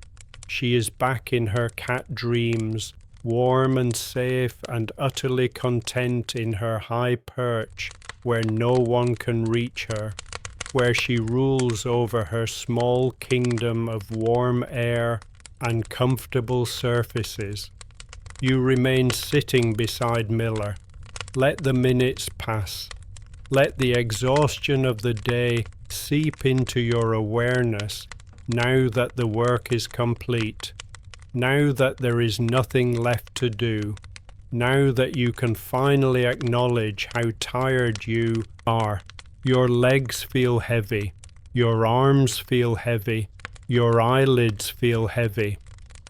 She is back in her cat dreams, warm and safe and utterly content in her high perch where no one can reach her, where she rules over her small kingdom of warm air and comfortable surfaces. You remain sitting beside Miller. Let the minutes pass. Let the exhaustion of the day seep into your awareness now that the work is complete, now that there is nothing left to do, now that you can finally acknowledge how tired you are. Your legs feel heavy, your arms feel heavy, your eyelids feel heavy.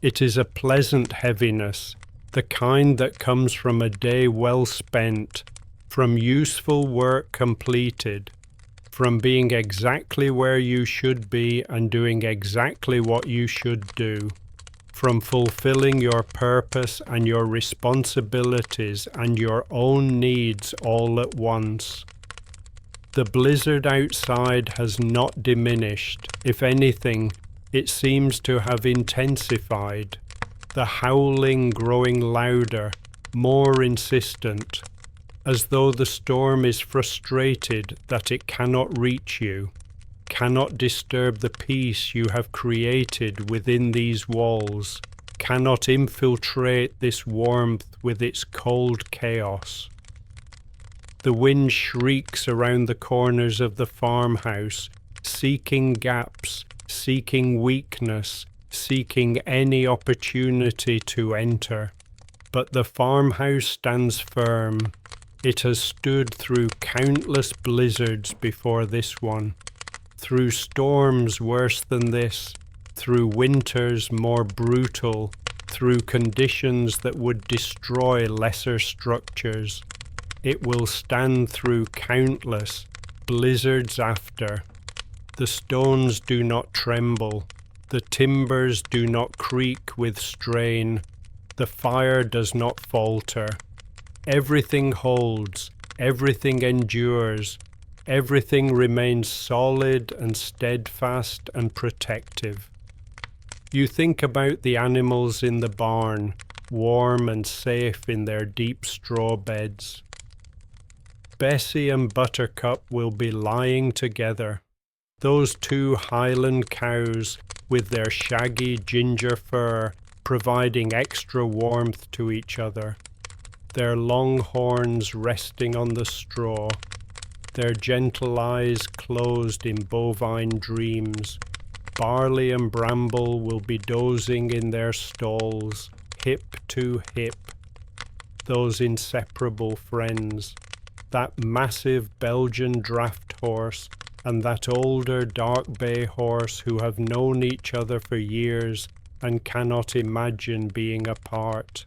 It is a pleasant heaviness, the kind that comes from a day well spent, from useful work completed, from being exactly where you should be and doing exactly what you should do, from fulfilling your purpose and your responsibilities and your own needs all at once. The blizzard outside has not diminished. If anything, It seems to have intensified, the howling growing louder, more insistent, as though the storm is frustrated that it cannot reach you, cannot disturb the peace you have created within these walls, cannot infiltrate this warmth with its cold chaos. The wind shrieks around the corners of the farmhouse, seeking gaps, seeking weakness, seeking any opportunity to enter. But the farmhouse stands firm. It has stood through countless blizzards before this one, through storms worse than this, through winters more brutal, through conditions that would destroy lesser structures. It will stand through countless blizzards after. The stones do not tremble, the timbers do not creak with strain, the fire does not falter. Everything holds, everything endures, everything remains solid and steadfast and protective. You think about the animals in the barn, warm and safe in their deep straw beds. Bessie and Buttercup will be lying together. Those two Highland cows with their shaggy ginger fur providing extra warmth to each other, their long horns resting on the straw, their gentle eyes closed in bovine dreams. Barley and Bramble will be dozing in their stalls, hip to hip. Those inseparable friends, that massive Belgian draft horse and that older dark bay horse who have known each other for years and cannot imagine being apart.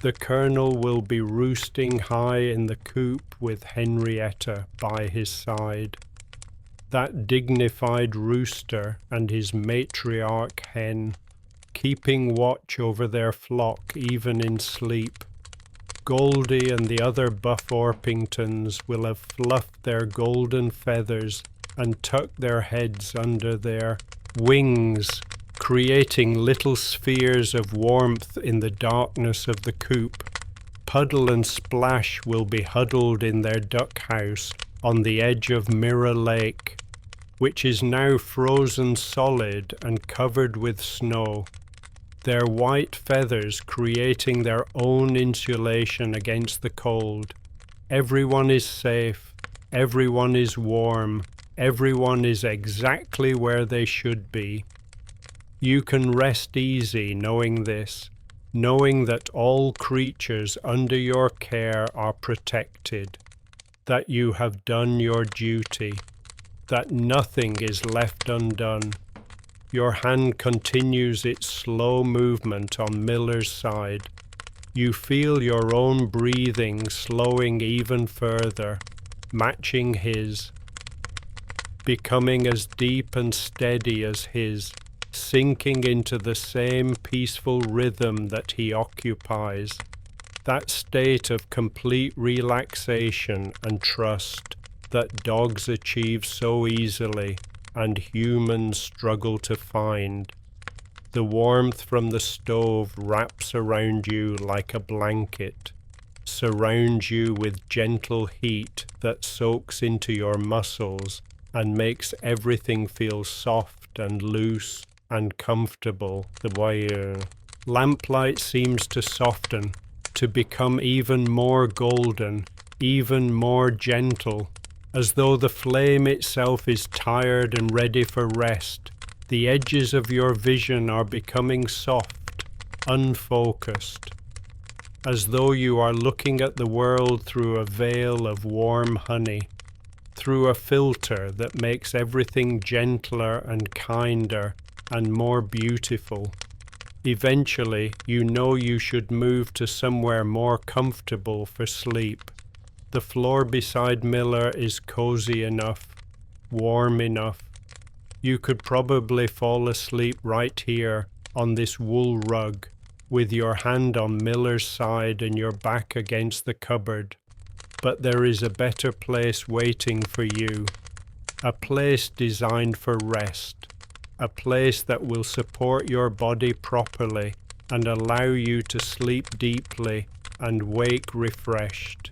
The Colonel will be roosting high in the coop with Henrietta by his side. That dignified rooster and his matriarch hen, keeping watch over their flock even in sleep. Goldie and the other Buff Orpingtons will have fluffed their golden feathers and tucked their heads under their wings, creating little spheres of warmth in the darkness of the coop. Puddle and Splash will be huddled in their duck house on the edge of Mirror Lake, which is now frozen solid and covered with snow. Their white feathers creating their own insulation against the cold. Everyone is safe, everyone is warm, everyone is exactly where they should be. You can rest easy knowing this, knowing that all creatures under your care are protected, that you have done your duty, that nothing is left undone. Your hand continues its slow movement on Miller's side. You feel your own breathing slowing even further, matching his, becoming as deep and steady as his, sinking into the same peaceful rhythm that he occupies. That state of complete relaxation and trust that dogs achieve so easily and humans struggle to find. The warmth from the stove wraps around you like a blanket, surrounds you with gentle heat that soaks into your muscles and makes everything feel soft and loose and comfortable. The way lamplight seems to soften, to become even more golden, even more gentle, as though the flame itself is tired and ready for rest. The edges of your vision are becoming soft, unfocused, as though you are looking at the world through a veil of warm honey, through a filter that makes everything gentler and kinder and more beautiful. Eventually, you know you should move to somewhere more comfortable for sleep. The floor beside Miller is cozy enough, warm enough. You could probably fall asleep right here on this wool rug, with your hand on Miller's side and your back against the cupboard. But there is a better place waiting for you, a place designed for rest, a place that will support your body properly and allow you to sleep deeply and wake refreshed.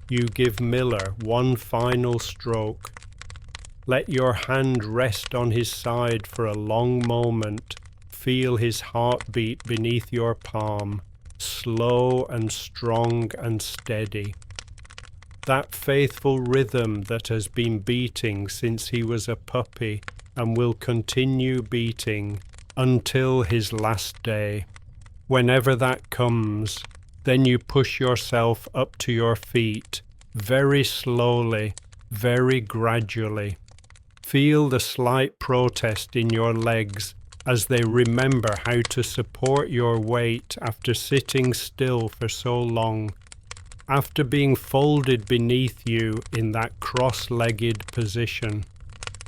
You give Miller one final stroke. Let your hand rest on his side for a long moment. Feel his heartbeat beneath your palm, slow and strong and steady. That faithful rhythm that has been beating since he was a puppy and will continue beating until his last day. Whenever that comes, then you push yourself up to your feet, very slowly, very gradually. Feel the slight protest in your legs as they remember how to support your weight after sitting still for so long, after being folded beneath you in that cross-legged position.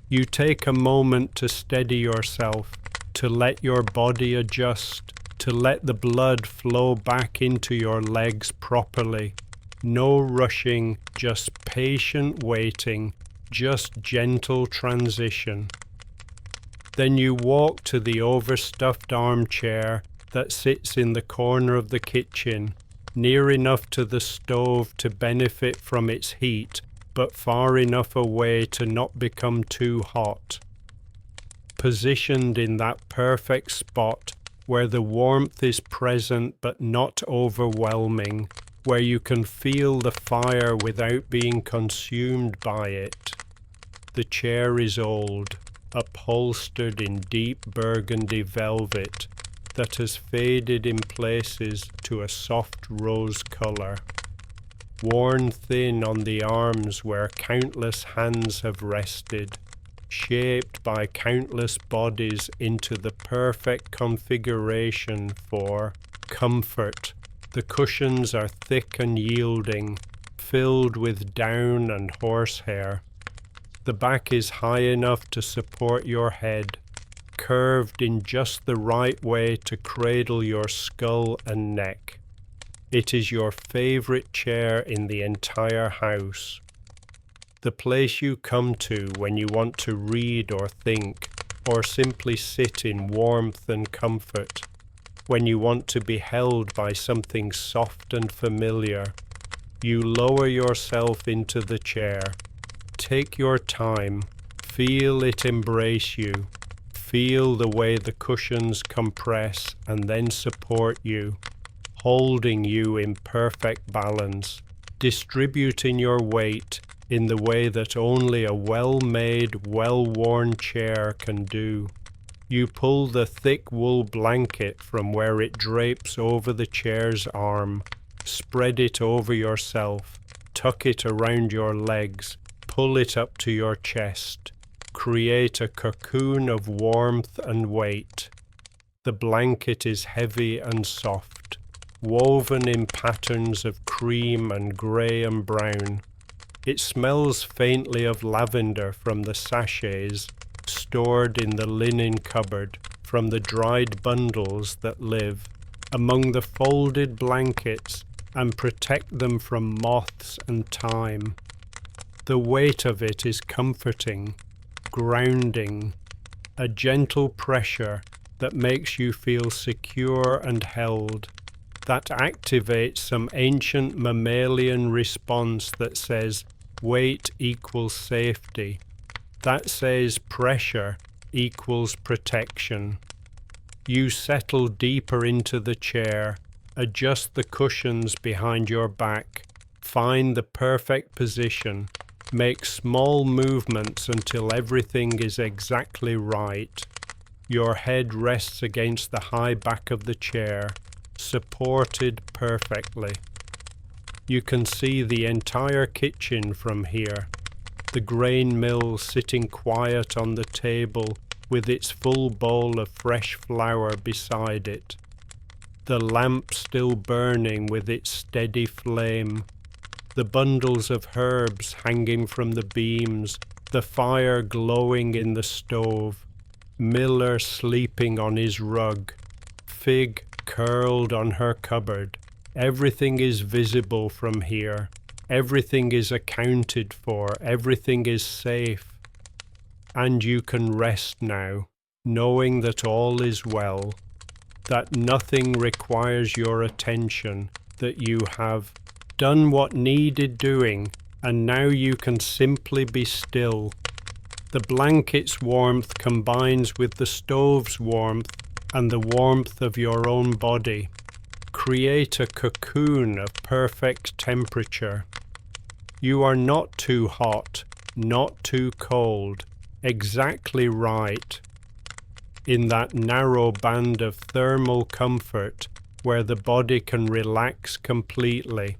You take a moment to steady yourself, to let your body adjust, to let the blood flow back into your legs properly. No rushing, just patient waiting, just gentle transition. Then you walk to the overstuffed armchair that sits in the corner of the kitchen, near enough to the stove to benefit from its heat, but far enough away to not become too hot. Positioned in that perfect spot where the warmth is present but not overwhelming, where you can feel the fire without being consumed by it. The chair is old, upholstered in deep burgundy velvet that has faded in places to a soft rose color, worn thin on the arms where countless hands have rested, shaped by countless bodies into the perfect configuration for comfort. The cushions are thick and yielding, filled with down and horsehair. The back is high enough to support your head, curved in just the right way to cradle your skull and neck. It is your favorite chair in the entire house. The place you come to when you want to read or think, or simply sit in warmth and comfort, when you want to be held by something soft and familiar. You lower yourself into the chair. Take your time. Feel it embrace you. Feel the way the cushions compress and then support you, holding you in perfect balance, distributing your weight in the way that only a well-made, well-worn chair can do. You pull the thick wool blanket from where it drapes over the chair's arm, spread it over yourself, tuck it around your legs, pull it up to your chest. Create a cocoon of warmth and weight. The blanket is heavy and soft, woven in patterns of cream and grey and brown. It smells faintly of lavender from the sachets stored in the linen cupboard, from the dried bundles that live among the folded blankets and protect them from moths and time. The weight of it is comforting, grounding, a gentle pressure that makes you feel secure and held, that activates some ancient mammalian response that says weight equals safety, that says pressure equals protection. You settle deeper into the chair, adjust the cushions behind your back, find the perfect position, make small movements until everything is exactly right. Your head rests against the high back of the chair, supported perfectly. You can see the entire kitchen from here, the grain mill sitting quiet on the table with its full bowl of fresh flour beside it, the lamp still burning with its steady flame, the bundles of herbs hanging from the beams, the fire glowing in the stove, Miller sleeping on his rug, Fig curled on her cupboard. Everything is visible from here. Everything is accounted for. Everything is safe. And you can rest now. knowing that all is well, that nothing requires your attention, that you have done what needed doing, and now you can simply be still. The blanket's warmth combines with the stove's warmth and the warmth of your own body. Create a cocoon of perfect temperature. You are not too hot, not too cold, exactly right. In that narrow band of thermal comfort where the body can relax completely,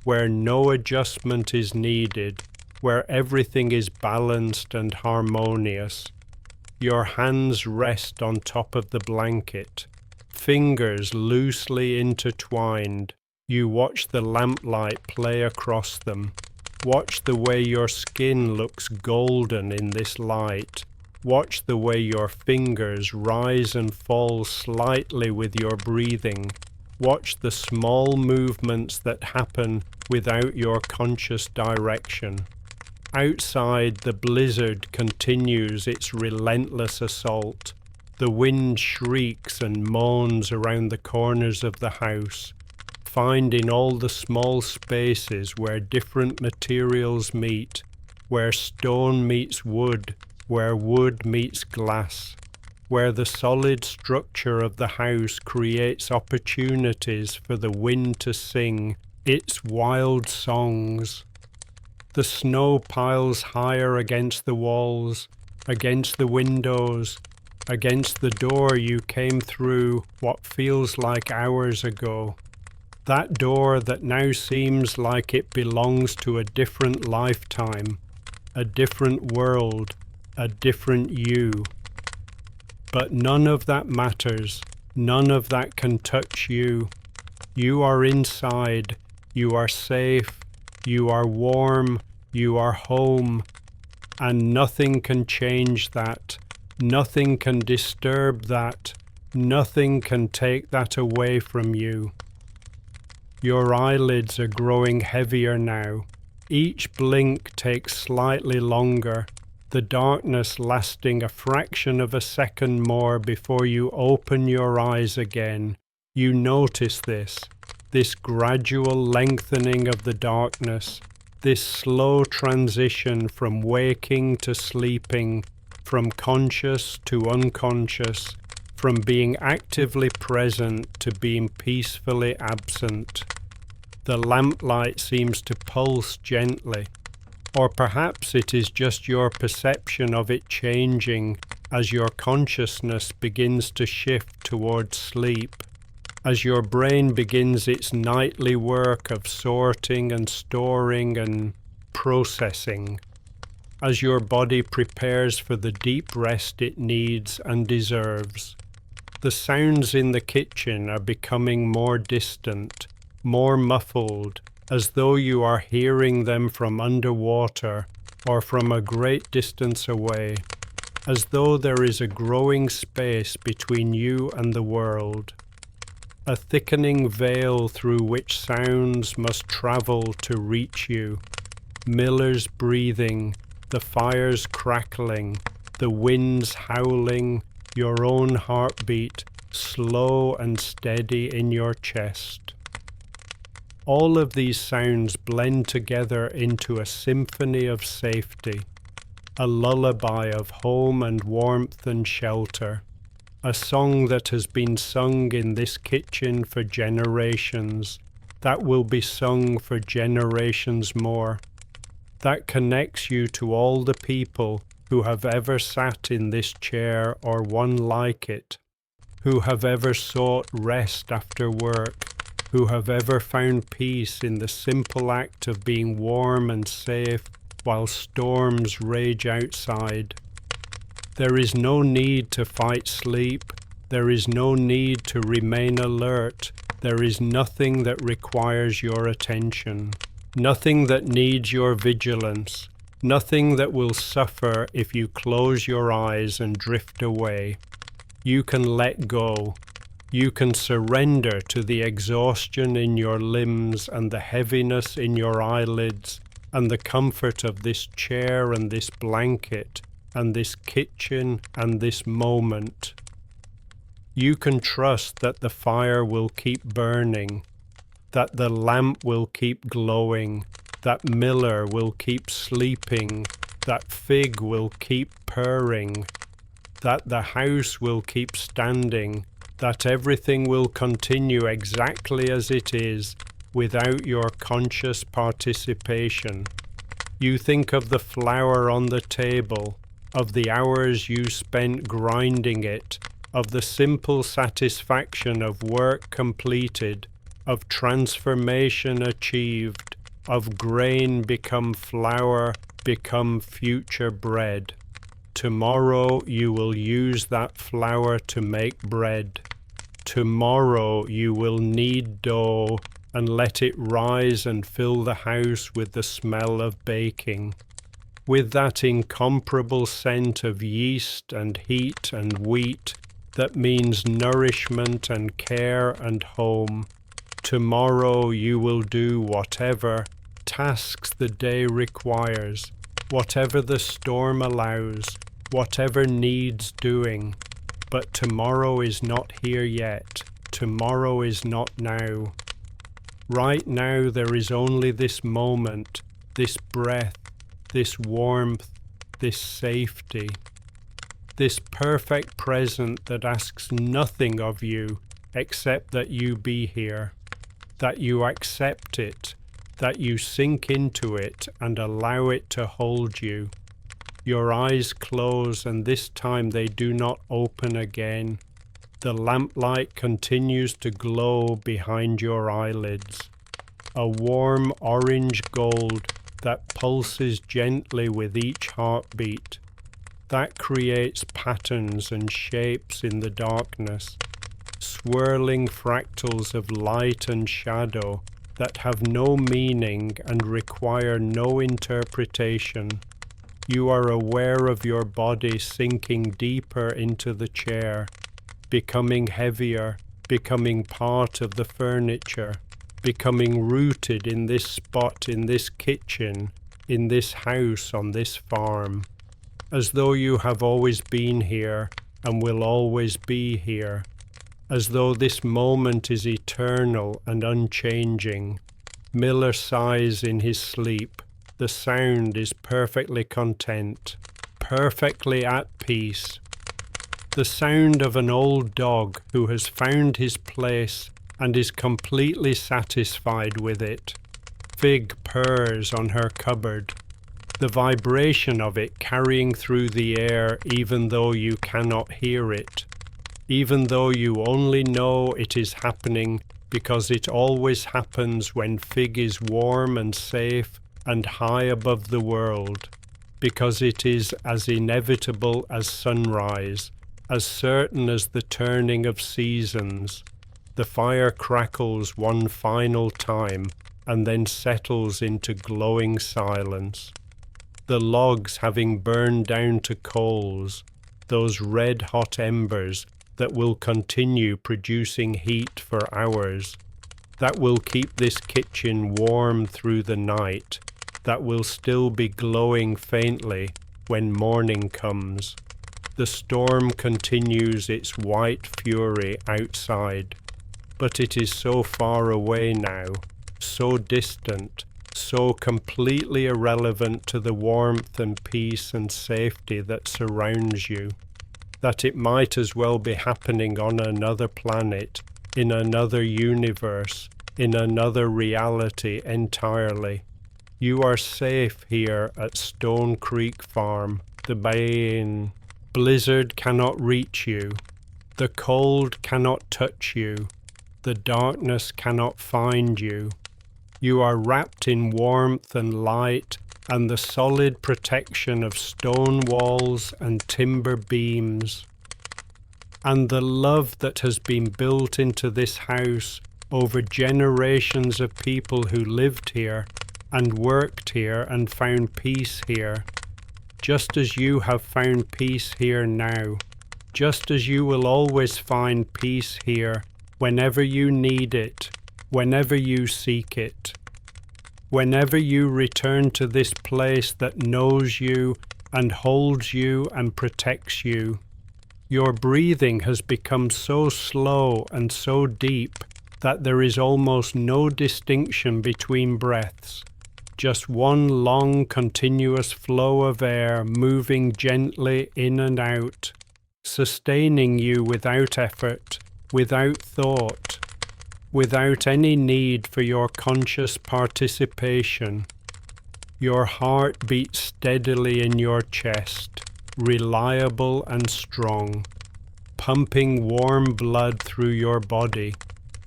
where no adjustment is needed, where everything is balanced and harmonious. Your hands rest on top of the blanket, fingers loosely intertwined. You watch the lamplight play across them. Watch the way your skin looks golden in this light. Watch the way your fingers rise and fall slightly with your breathing. Watch the small movements that happen without your conscious direction. Outside, the blizzard continues its relentless assault. The wind shrieks and moans around the corners of the house. Find in all the small spaces where different materials meet, where stone meets wood, where wood meets glass, where the solid structure of the house creates opportunities for the wind to sing its wild songs. The snow piles higher against the walls, against the windows, against the door you came through what feels like hours ago. That door that now seems like it belongs to a different lifetime, a different world, a different you. But none of that matters. None of that can touch you. You are inside. You are safe. You are warm. You are home. And nothing can change that. Nothing can disturb that. Nothing can take that away from you. Your eyelids are growing heavier now. Each blink takes slightly longer, the darkness lasting a fraction of a second more before you open your eyes again. You notice this gradual lengthening of the darkness, this slow transition from waking to sleeping, from conscious to unconscious, from being actively present to being peacefully absent. The lamplight seems to pulse gently, or perhaps it is just your perception of it changing as your consciousness begins to shift towards sleep, as your brain begins its nightly work of sorting and storing and processing, as your body prepares for the deep rest it needs and deserves. The sounds in the kitchen are becoming more distant, more muffled, as though you are hearing them from underwater or from a great distance away, as though there is a growing space between you and the world, a thickening veil through which sounds must travel to reach you. Miller's breathing, the fires crackling, the winds howling, your own heartbeat slow and steady in your chest. All of these sounds blend together into a symphony of safety, a lullaby of home and warmth and shelter, a song that has been sung in this kitchen for generations, that will be sung for generations more, that connects you to all the people who have ever sat in this chair or one like it, who have ever sought rest after work, who have ever found peace in the simple act of being warm and safe while storms rage outside. There is no need to fight sleep. There is no need to remain alert. There is nothing that requires your attention, nothing that needs your vigilance, nothing that will suffer if you close your eyes and drift away. You can let go. You can surrender to the exhaustion in your limbs and the heaviness in your eyelids and the comfort of this chair and this blanket and this kitchen and this moment. You can trust that the fire will keep burning, that the lamp will keep glowing, that Miller will keep sleeping, that Fig will keep purring, that the house will keep standing, that everything will continue exactly as it is without your conscious participation. You think of the flour on the table, of the hours you spent grinding it, of the simple satisfaction of work completed, of transformation achieved, of grain become flour, become future bread. Tomorrow you will use that flour to make bread. Tomorrow you will knead dough and let it rise and fill the house with the smell of baking, with that incomparable scent of yeast and heat and wheat that means nourishment and care and home. Tomorrow you will do whatever tasks the day requires, whatever the storm allows, whatever needs doing. But tomorrow is not here yet. Tomorrow is not now. Right now there is only this moment, this breath, this warmth, this safety, this perfect present that asks nothing of you except that you be here, that you accept it, that you sink into it and allow it to hold you. Your eyes close, and this time they do not open again. The lamplight continues to glow behind your eyelids, a warm orange gold that pulses gently with each heartbeat. That creates patterns and shapes in the darkness, swirling fractals of light and shadow that have no meaning and require no interpretation. You are aware of your body sinking deeper into the chair, becoming heavier, becoming part of the furniture, becoming rooted in this spot, in this kitchen, in this house, on this farm, as though you have always been here and will always be here, as though this moment is eternal and unchanging. Miller sighs in his sleep. The sound is perfectly content, perfectly at peace. The sound of an old dog who has found his place and is completely satisfied with it. Fig purrs on her cupboard, the vibration of it carrying through the air even though you cannot hear it, even though you only know it is happening because it always happens when Fig is warm and safe and high above the world, because it is as inevitable as sunrise, as certain as the turning of seasons. The fire crackles one final time and then settles into glowing silence. The logs having burned down to coals, those red-hot embers that will continue producing heat for hours, that will keep this kitchen warm through the night, that will still be glowing faintly when morning comes. The storm continues its white fury outside, but it is so far away now, so distant, so completely irrelevant to the warmth and peace and safety that surrounds you, that it might as well be happening on another planet, in another universe, in another reality entirely. You are safe here at Stone Creek Farm. The Bain blizzard cannot reach you. The cold cannot touch you. The darkness cannot find you. You are wrapped in warmth and light and the solid protection of stone walls and timber beams. And the love that has been built into this house over generations of people who lived here and worked here and found peace here, just as you have found peace here now, just as you will always find peace here whenever you need it, whenever you seek it. Whenever you return to this place that knows you and holds you and protects you. Your breathing has become so slow and so deep that there is almost no distinction between breaths, just one long continuous flow of air moving gently in and out, sustaining you without effort, without thought, without any need for your conscious participation. Your heart beats steadily in your chest, reliable and strong, pumping warm blood through your body,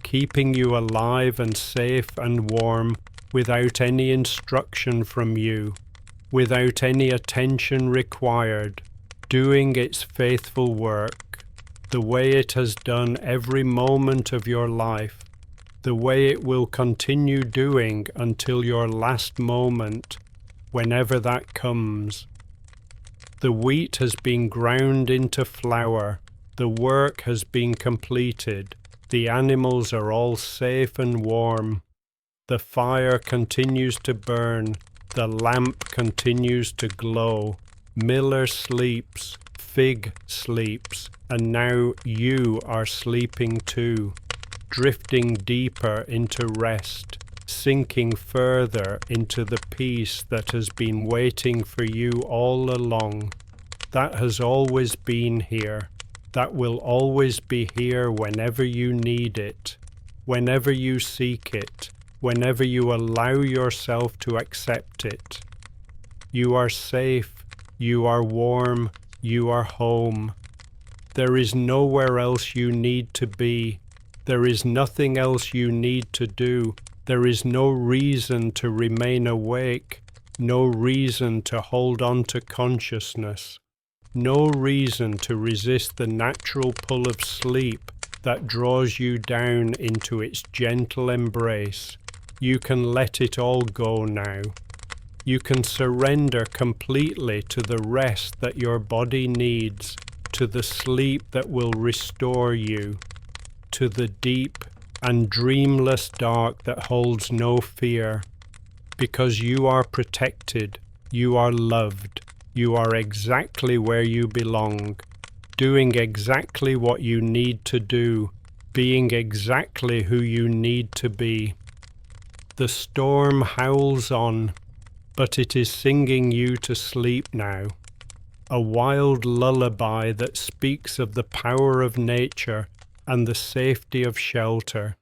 keeping you alive and safe and warm without any instruction from you, without any attention required, doing its faithful work, the way it has done every moment of your life, the way it will continue doing until your last moment, whenever that comes. The wheat has been ground into flour, the work has been completed, the animals are all safe and warm, the fire continues to burn, the lamp continues to glow, Miller sleeps, Fig sleeps, and now you are sleeping too, drifting deeper into rest, sinking further into the peace that has been waiting for you all along, that has always been here, that will always be here whenever you need it, whenever you seek it, whenever you allow yourself to accept it. You are safe, you are warm, you are home. There is nowhere else you need to be. There is nothing else you need to do. There is no reason to remain awake, no reason to hold on to consciousness, no reason to resist the natural pull of sleep that draws you down into its gentle embrace. You can let it all go now. You can surrender completely to the rest that your body needs, to the sleep that will restore you, to the deep and dreamless dark that holds no fear, because you are protected, you are loved, you are exactly where you belong, doing exactly what you need to do, being exactly who you need to be. The storm howls on, but it is singing you to sleep now, a wild lullaby that speaks of the power of nature and the safety of shelter.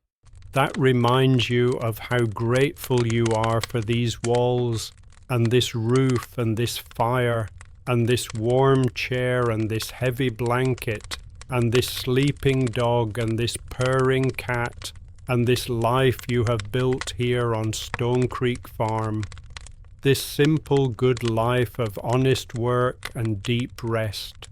That reminds you of how grateful you are for these walls and this roof and this fire and this warm chair and this heavy blanket and this sleeping dog and this purring cat and this life you have built here on Stone Creek Farm. This simple good life of honest work and deep rest,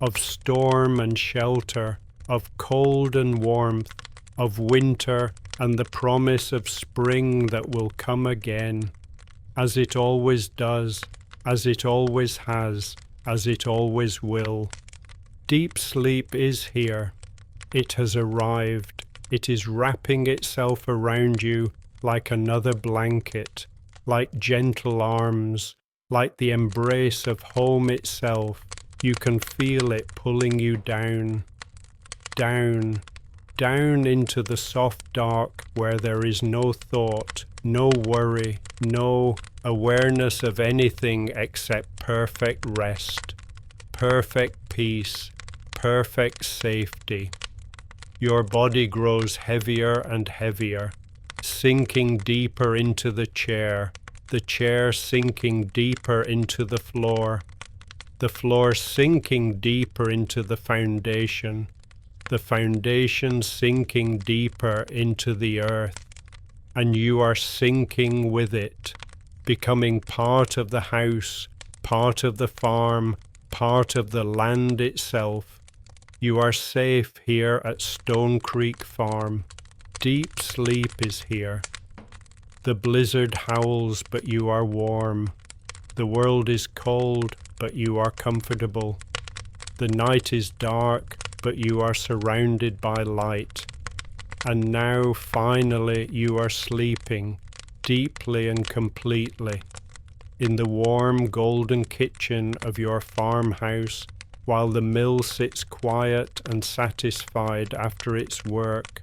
of storm and shelter, of cold and warmth, of winter and the promise of spring that will come again, as it always does, as it always has, as it always will. Deep sleep is here. It has arrived. It is wrapping itself around you like another blanket, like gentle arms, like the embrace of home itself. You can feel it pulling you down, down, down into the soft dark where there is no thought, no worry, no awareness of anything except perfect rest, perfect peace, perfect safety. Your body grows heavier and heavier, sinking deeper into the chair sinking deeper into the floor sinking deeper into the foundation sinking deeper into the earth, and you are sinking with it, becoming part of the house, part of the farm, part of the land itself. You are safe here at Stone Creek Farm. Deep sleep is here. The blizzard howls, but you are warm. The world is cold, but you are comfortable. The night is dark, but you are surrounded by light. And now, finally, you are sleeping, deeply and completely. in the warm golden kitchen of your farmhouse, while the mill sits quiet and satisfied after its work,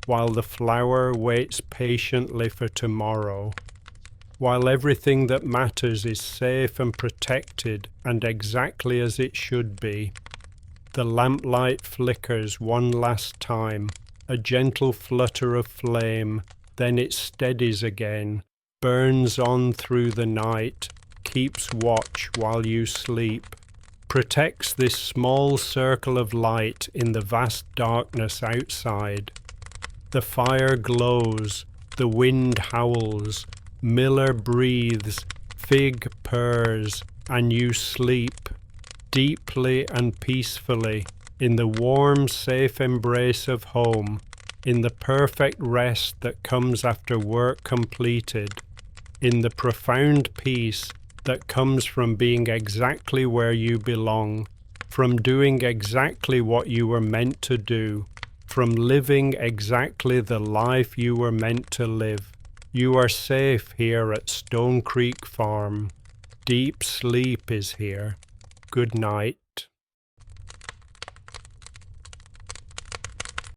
while the flour waits patiently for tomorrow, while everything that matters is safe and protected and exactly as it should be. The lamplight flickers one last time, a gentle flutter of flame, then it steadies again, burns on through the night, keeps watch while you sleep, protects this small circle of light in the vast darkness outside. The fire glows, the wind howls, Miller breathes, Fig purrs, and you sleep, deeply and peacefully, in the warm, safe embrace of home, in the perfect rest that comes after work completed, in the profound peace that comes from being exactly where you belong, from doing exactly what you were meant to do, from living exactly the life you were meant to live. You are safe here at Stone Creek Farm. Deep sleep is here. Good night.